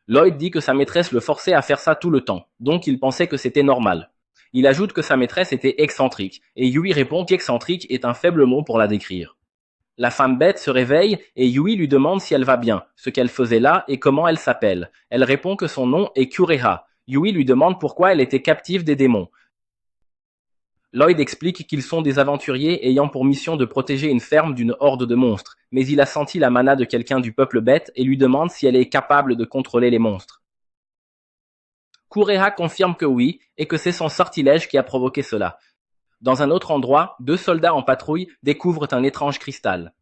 [SPEAKER 1] Lloyd dit que sa maîtresse le forçait à faire ça tout le temps, donc il pensait que c'était normal. Il ajoute que sa maîtresse était excentrique, et Yui répond qu'excentrique est un faible mot pour la décrire. La femme bête se réveille et Yui lui demande si elle va bien, ce qu'elle faisait là et comment elle s'appelle. Elle répond que son nom est Kureha. Yui lui demande pourquoi elle était captive des démons. Lloyd explique qu'ils sont des aventuriers ayant pour mission de protéger une ferme d'une horde de monstres, mais il a senti la mana de quelqu'un du peuple bête et lui demande si elle est capable de contrôler les monstres. Kureha confirme que oui, et que c'est son sortilège qui a provoqué cela. Dans un autre endroit, 2 soldats en patrouille découvrent un étrange cristal.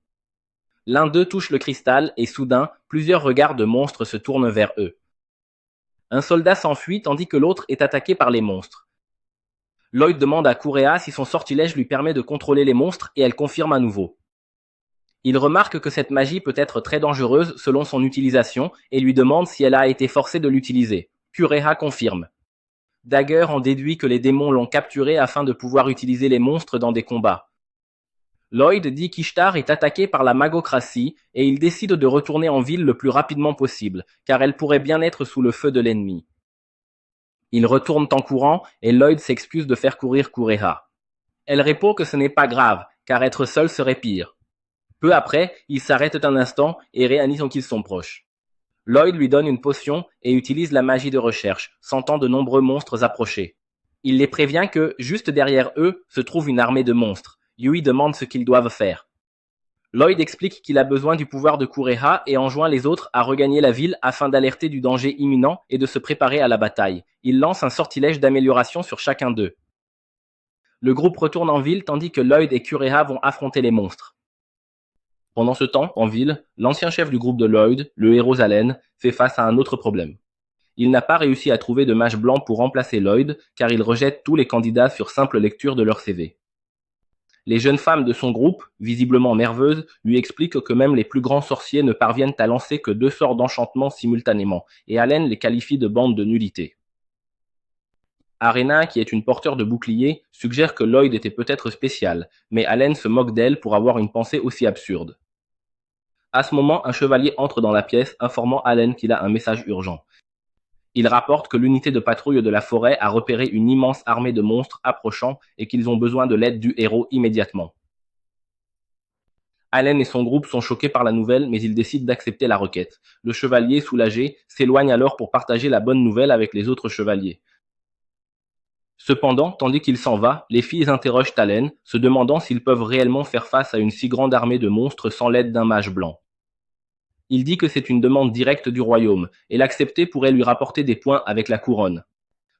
[SPEAKER 1] L'un d'eux touche le cristal et soudain, plusieurs regards de monstres se tournent vers eux. Un soldat s'enfuit tandis que l'autre est attaqué par les monstres. Lloyd demande à Kureha si son sortilège lui permet de contrôler les monstres et elle confirme à nouveau. Il remarque que cette magie peut être très dangereuse selon son utilisation et lui demande si elle a été forcée de l'utiliser. Kureha confirme. Dagger en déduit que les démons l'ont capturé afin de pouvoir utiliser les monstres dans des combats. Lloyd dit qu'Ishtar est attaquée par la magocratie et il décide de retourner en ville le plus rapidement possible, car elle pourrait bien être sous le feu de l'ennemi. Ils retournent en courant et Lloyd s'excuse de faire courir Kureha. Elle répond que ce n'est pas grave, car être seul serait pire. Peu après, ils s'arrêtent un instant et réalisent qu'ils sont proches. Lloyd lui donne une potion et utilise la magie de recherche, sentant de nombreux monstres approcher. Il les prévient que, juste derrière eux, se trouve une armée de monstres. Yui demande ce qu'ils doivent faire. Lloyd explique qu'il a besoin du pouvoir de Kureha et enjoint les autres à regagner la ville afin d'alerter du danger imminent et de se préparer à la bataille. Il lance un sortilège d'amélioration sur chacun d'eux. Le groupe retourne en ville tandis que Lloyd et Kureha vont affronter les monstres. Pendant ce temps, en ville, l'ancien chef du groupe de Lloyd, le héros Allen, fait face à un autre problème. Il n'a pas réussi à trouver de mage blanc pour remplacer Lloyd, car il rejette tous les candidats sur simple lecture de leur CV. Les jeunes femmes de son groupe, visiblement nerveuses, lui expliquent que même les plus grands sorciers ne parviennent à lancer que 2 sorts d'enchantement simultanément, et Allen les qualifie de bande de nullité. Arena, qui est une porteur de bouclier, suggère que Lloyd était peut-être spécial, mais Allen se moque d'elle pour avoir une pensée aussi absurde. À ce moment, un chevalier entre dans la pièce, informant Allen qu'il a un message urgent. Il rapporte que l'unité de patrouille de la forêt a repéré une immense armée de monstres approchant et qu'ils ont besoin de l'aide du héros immédiatement. Allen et son groupe sont choqués par la nouvelle, mais ils décident d'accepter la requête. Le chevalier, soulagé, s'éloigne alors pour partager la bonne nouvelle avec les autres chevaliers. Cependant, tandis qu'il s'en va, les filles interrogent Allen, se demandant s'ils peuvent réellement faire face à une si grande armée de monstres sans l'aide d'un mage blanc. Il dit que c'est une demande directe du royaume, et l'accepter pourrait lui rapporter des points avec la couronne.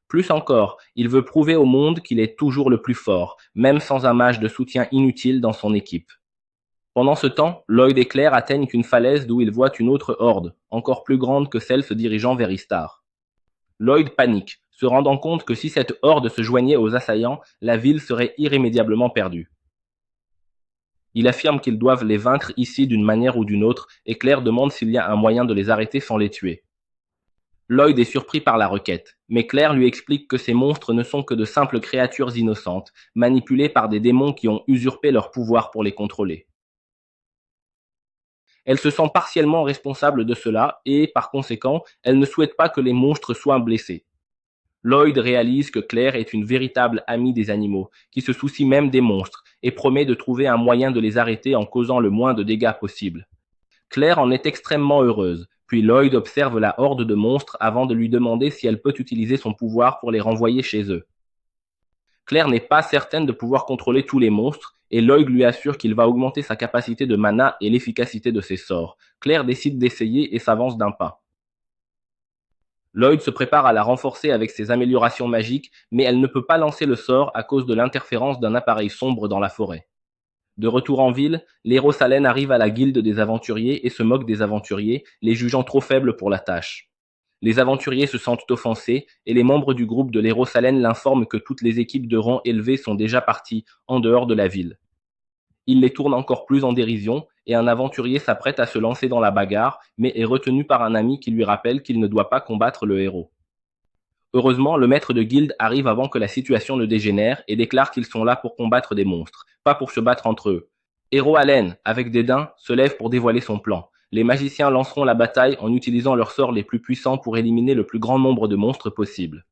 [SPEAKER 1] Plus encore, il veut prouver au monde qu'il est toujours le plus fort, même sans un mage de soutien inutile dans son équipe. Pendant ce temps, Lloyd et Claire atteignent une falaise d'où ils voient une autre horde, encore plus grande que celle se dirigeant vers Istar. Lloyd panique, se rendant compte que si cette horde se joignait aux assaillants, la ville serait irrémédiablement perdue. Il affirme qu'ils doivent les vaincre ici d'une manière ou d'une autre, et Claire demande s'il y a un moyen de les arrêter sans les tuer. Lloyd est surpris par la requête, mais Claire lui explique que ces monstres ne sont que de simples créatures innocentes, manipulées par des démons qui ont usurpé leur pouvoir pour les contrôler. Elle se sent partiellement responsable de cela et, par conséquent, elle ne souhaite pas que les monstres soient blessés. Lloyd réalise que Claire est une véritable amie des animaux, qui se soucie même des monstres, et promet de trouver un moyen de les arrêter en causant le moins de dégâts possible. Claire en est extrêmement heureuse, puis Lloyd observe la horde de monstres avant de lui demander si elle peut utiliser son pouvoir pour les renvoyer chez eux. Claire n'est pas certaine de pouvoir contrôler tous les monstres, et Lloyd lui assure qu'il va augmenter sa capacité de mana et l'efficacité de ses sorts. Claire décide d'essayer et s'avance d'un pas. Lloyd se prépare à la renforcer avec ses améliorations magiques, mais elle ne peut pas lancer le sort à cause de l'interférence d'un appareil sombre dans la forêt. De retour en ville, l'héros Salen arrive à la guilde des aventuriers et se moque des aventuriers, les jugeant trop faibles pour la tâche. Les aventuriers se sentent offensés et les membres du groupe de l'héros Salen l'informent que toutes les équipes de rang élevé sont déjà parties en dehors de la ville. Il les tourne encore plus en dérision, et un aventurier s'apprête à se lancer dans la bagarre, mais est retenu par un ami qui lui rappelle qu'il ne doit pas combattre le héros. Heureusement, le maître de guilde arrive avant que la situation ne dégénère et déclare qu'ils sont là pour combattre des monstres, pas pour se battre entre eux. Héros Allen, avec dédain, se lève pour dévoiler son plan. Les magiciens lanceront la bataille en utilisant leurs sorts les plus puissants pour éliminer le plus grand nombre de monstres possible.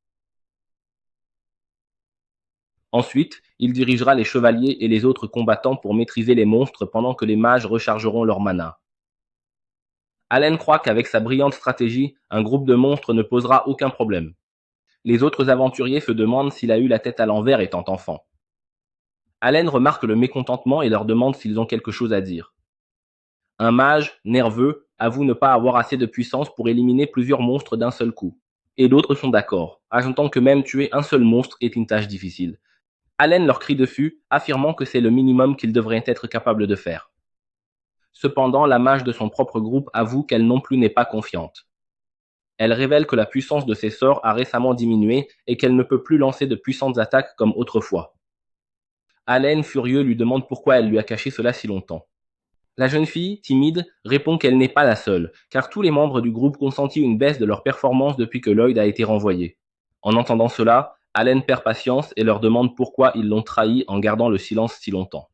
[SPEAKER 1] Ensuite, il dirigera les chevaliers et les autres combattants pour maîtriser les monstres pendant que les mages rechargeront leur mana. Allen croit qu'avec sa brillante stratégie, un groupe de monstres ne posera aucun problème. Les autres aventuriers se demandent s'il a eu la tête à l'envers étant enfant. Allen remarque le mécontentement et leur demande s'ils ont quelque chose à dire. Un mage, nerveux, avoue ne pas avoir assez de puissance pour éliminer plusieurs monstres d'un seul coup. Et d'autres sont d'accord, ajoutant que même tuer un seul monstre est une tâche difficile. Allen leur crie dessus, affirmant que c'est le minimum qu'ils devraient être capables de faire. Cependant, la mage de son propre groupe avoue qu'elle non plus n'est pas confiante. Elle révèle que la puissance de ses sorts a récemment diminué et qu'elle ne peut plus lancer de puissantes attaques comme autrefois. Allen, furieux, lui demande pourquoi elle lui a caché cela si longtemps. La jeune fille, timide, répond qu'elle n'est pas la seule, car tous les membres du groupe consentent une baisse de leur performance depuis que Lloyd a été renvoyé. En entendant cela, Allen perd patience et leur demande pourquoi ils l'ont trahi en gardant le silence si longtemps.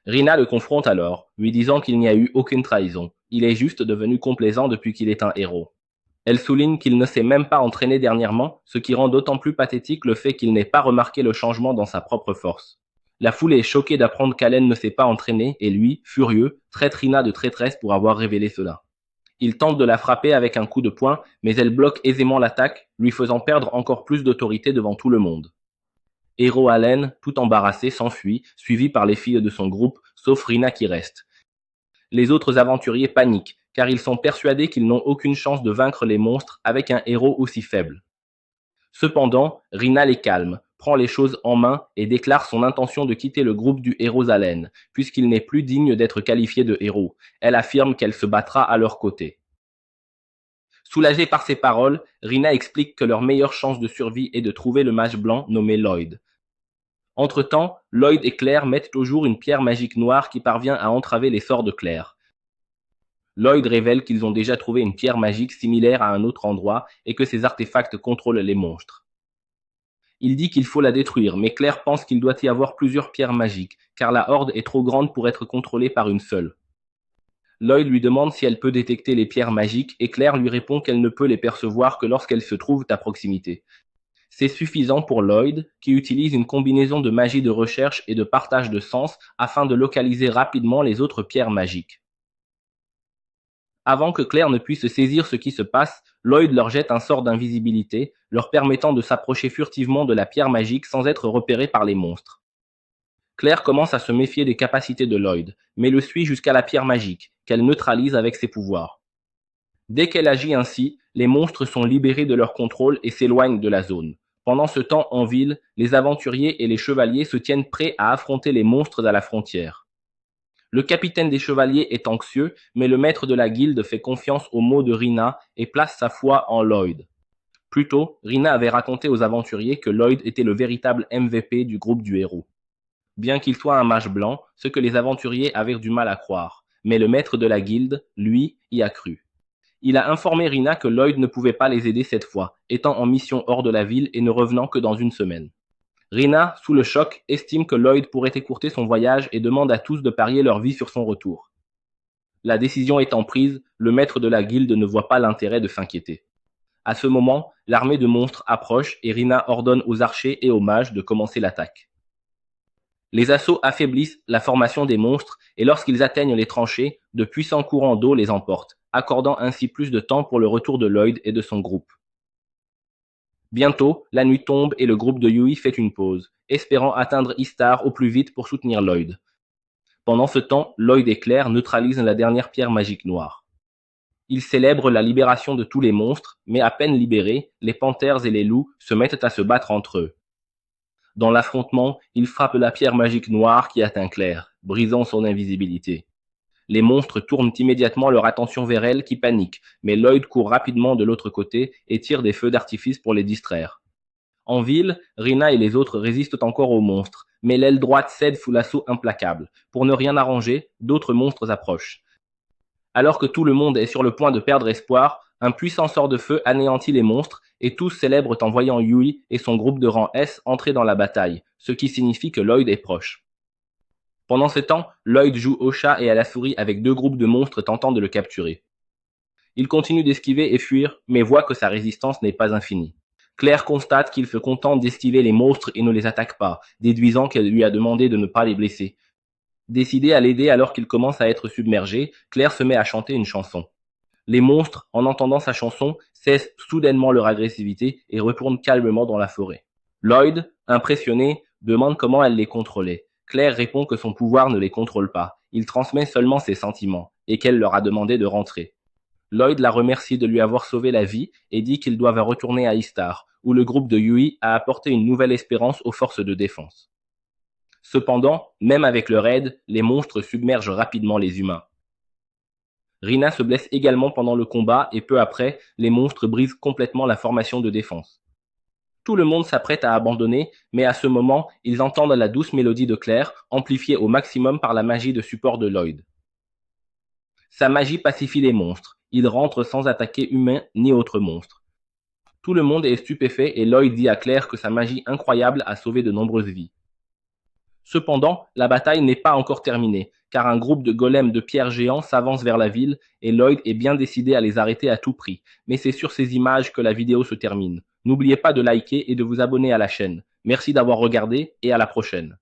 [SPEAKER 1] Rina le confronte alors, lui disant qu'il n'y a eu aucune trahison, il est juste devenu complaisant depuis qu'il est un héros. Elle souligne qu'il ne s'est même pas entraîné dernièrement, ce qui rend d'autant plus pathétique le fait qu'il n'ait pas remarqué le changement dans sa propre force. La foule est choquée d'apprendre qu'Allen ne s'est pas entraîné et lui, furieux, traite Rina de traîtresse pour avoir révélé cela. Il tente de la frapper avec un coup de poing, mais elle bloque aisément l'attaque, lui faisant perdre encore plus d'autorité devant tout le monde. Héros Allen, tout embarrassé, s'enfuit, suivi par les filles de son groupe, sauf Rina qui reste. Les autres aventuriers paniquent, car ils sont persuadés qu'ils n'ont aucune chance de vaincre les monstres avec un héros aussi faible. Cependant, Rina les calme, prend les choses en main et déclare son intention de quitter le groupe du héros Allen, puisqu'il n'est plus digne d'être qualifié de héros. Elle affirme qu'elle se battra à leur côté. Soulagée par ces paroles, Rina explique que leur meilleure chance de survie est de trouver le mage blanc nommé Lloyd. Entre-temps, Lloyd et Claire mettent au jour une pierre magique noire qui parvient à entraver les sorts de Claire. Lloyd révèle qu'ils ont déjà trouvé une pierre magique similaire à un autre endroit et que ces artefacts contrôlent les monstres. Il dit qu'il faut la détruire, mais Claire pense qu'il doit y avoir plusieurs pierres magiques, car la horde est trop grande pour être contrôlée par une seule. Lloyd lui demande si elle peut détecter les pierres magiques et Claire lui répond qu'elle ne peut les percevoir que lorsqu'elles se trouvent à proximité. C'est suffisant pour Lloyd, qui utilise une combinaison de magie de recherche et de partage de sens afin de localiser rapidement les autres pierres magiques. Avant que Claire ne puisse saisir ce qui se passe, Lloyd leur jette un sort d'invisibilité, leur permettant de s'approcher furtivement de la pierre magique sans être repérés par les monstres. Claire commence à se méfier des capacités de Lloyd, mais le suit jusqu'à la pierre magique, qu'elle neutralise avec ses pouvoirs. Dès qu'elle agit ainsi, les monstres sont libérés de leur contrôle et s'éloignent de la zone. Pendant ce temps, en ville, les aventuriers et les chevaliers se tiennent prêts à affronter les monstres à la frontière. Le capitaine des chevaliers est anxieux, mais le maître de la guilde fait confiance aux mots de Rina et place sa foi en Lloyd. Plus tôt, Rina avait raconté aux aventuriers que Lloyd était le véritable MVP du groupe du héros. Bien qu'il soit un mage blanc, ce que les aventuriers avaient du mal à croire, mais le maître de la guilde, lui, y a cru. Il a informé Rina que Lloyd ne pouvait pas les aider cette fois, étant en mission hors de la ville et ne revenant que dans une semaine. Rina, sous le choc, estime que Lloyd pourrait écourter son voyage et demande à tous de parier leur vie sur son retour. La décision étant prise, le maître de la guilde ne voit pas l'intérêt de s'inquiéter. À ce moment, l'armée de monstres approche et Rina ordonne aux archers et aux mages de commencer l'attaque. Les assauts affaiblissent la formation des monstres et lorsqu'ils atteignent les tranchées, de puissants courants d'eau les emportent, accordant ainsi plus de temps pour le retour de Lloyd et de son groupe. Bientôt, la nuit tombe et le groupe de Yui fait une pause, espérant atteindre Istar au plus vite pour soutenir Lloyd. Pendant ce temps, Lloyd et Claire neutralisent la dernière pierre magique noire. Ils célèbrent la libération de tous les monstres, mais à peine libérés, les panthères et les loups se mettent à se battre entre eux. Dans l'affrontement, ils frappent la pierre magique noire qui atteint Claire, brisant son invisibilité. Les monstres tournent immédiatement leur attention vers elle qui panique, mais Lloyd court rapidement de l'autre côté et tire des feux d'artifice pour les distraire. En ville, Rina et les autres résistent encore aux monstres, mais l'aile droite cède sous l'assaut implacable. Pour ne rien arranger, d'autres monstres approchent. Alors que tout le monde est sur le point de perdre espoir, un puissant sort de feu anéantit les monstres et tous célèbrent en voyant Yui et son groupe de rang S entrer dans la bataille, ce qui signifie que Lloyd est proche. Pendant ce temps, Lloyd joue au chat et à la souris avec deux groupes de monstres tentant de le capturer. Il continue d'esquiver et fuir, mais voit que sa résistance n'est pas infinie. Claire constate qu'il se contente d'esquiver les monstres et ne les attaque pas, déduisant qu'elle lui a demandé de ne pas les blesser. Décidée à l'aider alors qu'il commence à être submergé, Claire se met à chanter une chanson. Les monstres, en entendant sa chanson, cessent soudainement leur agressivité et retournent calmement dans la forêt. Lloyd, impressionné, demande comment elle les contrôlait. Claire répond que son pouvoir ne les contrôle pas, il transmet seulement ses sentiments, et qu'elle leur a demandé de rentrer. Lloyd la remercie de lui avoir sauvé la vie et dit qu'ils doivent retourner à Istar, où le groupe de Yui a apporté une nouvelle espérance aux forces de défense. Cependant, même avec leur aide, les monstres submergent rapidement les humains. Rina se blesse également pendant le combat et peu après, les monstres brisent complètement la formation de défense. Tout le monde s'apprête à abandonner, mais à ce moment, ils entendent la douce mélodie de Claire, amplifiée au maximum par la magie de support de Lloyd. Sa magie pacifie les monstres, ils rentrent sans attaquer humains ni autres monstres. Tout le monde est stupéfait et Lloyd dit à Claire que sa magie incroyable a sauvé de nombreuses vies. Cependant, la bataille n'est pas encore terminée, car un groupe de golems de pierre géants s'avance vers la ville et Lloyd est bien décidé à les arrêter à tout prix. Mais c'est sur ces images que la vidéo se termine. N'oubliez pas de liker et de vous abonner à la chaîne. Merci d'avoir regardé et à la prochaine.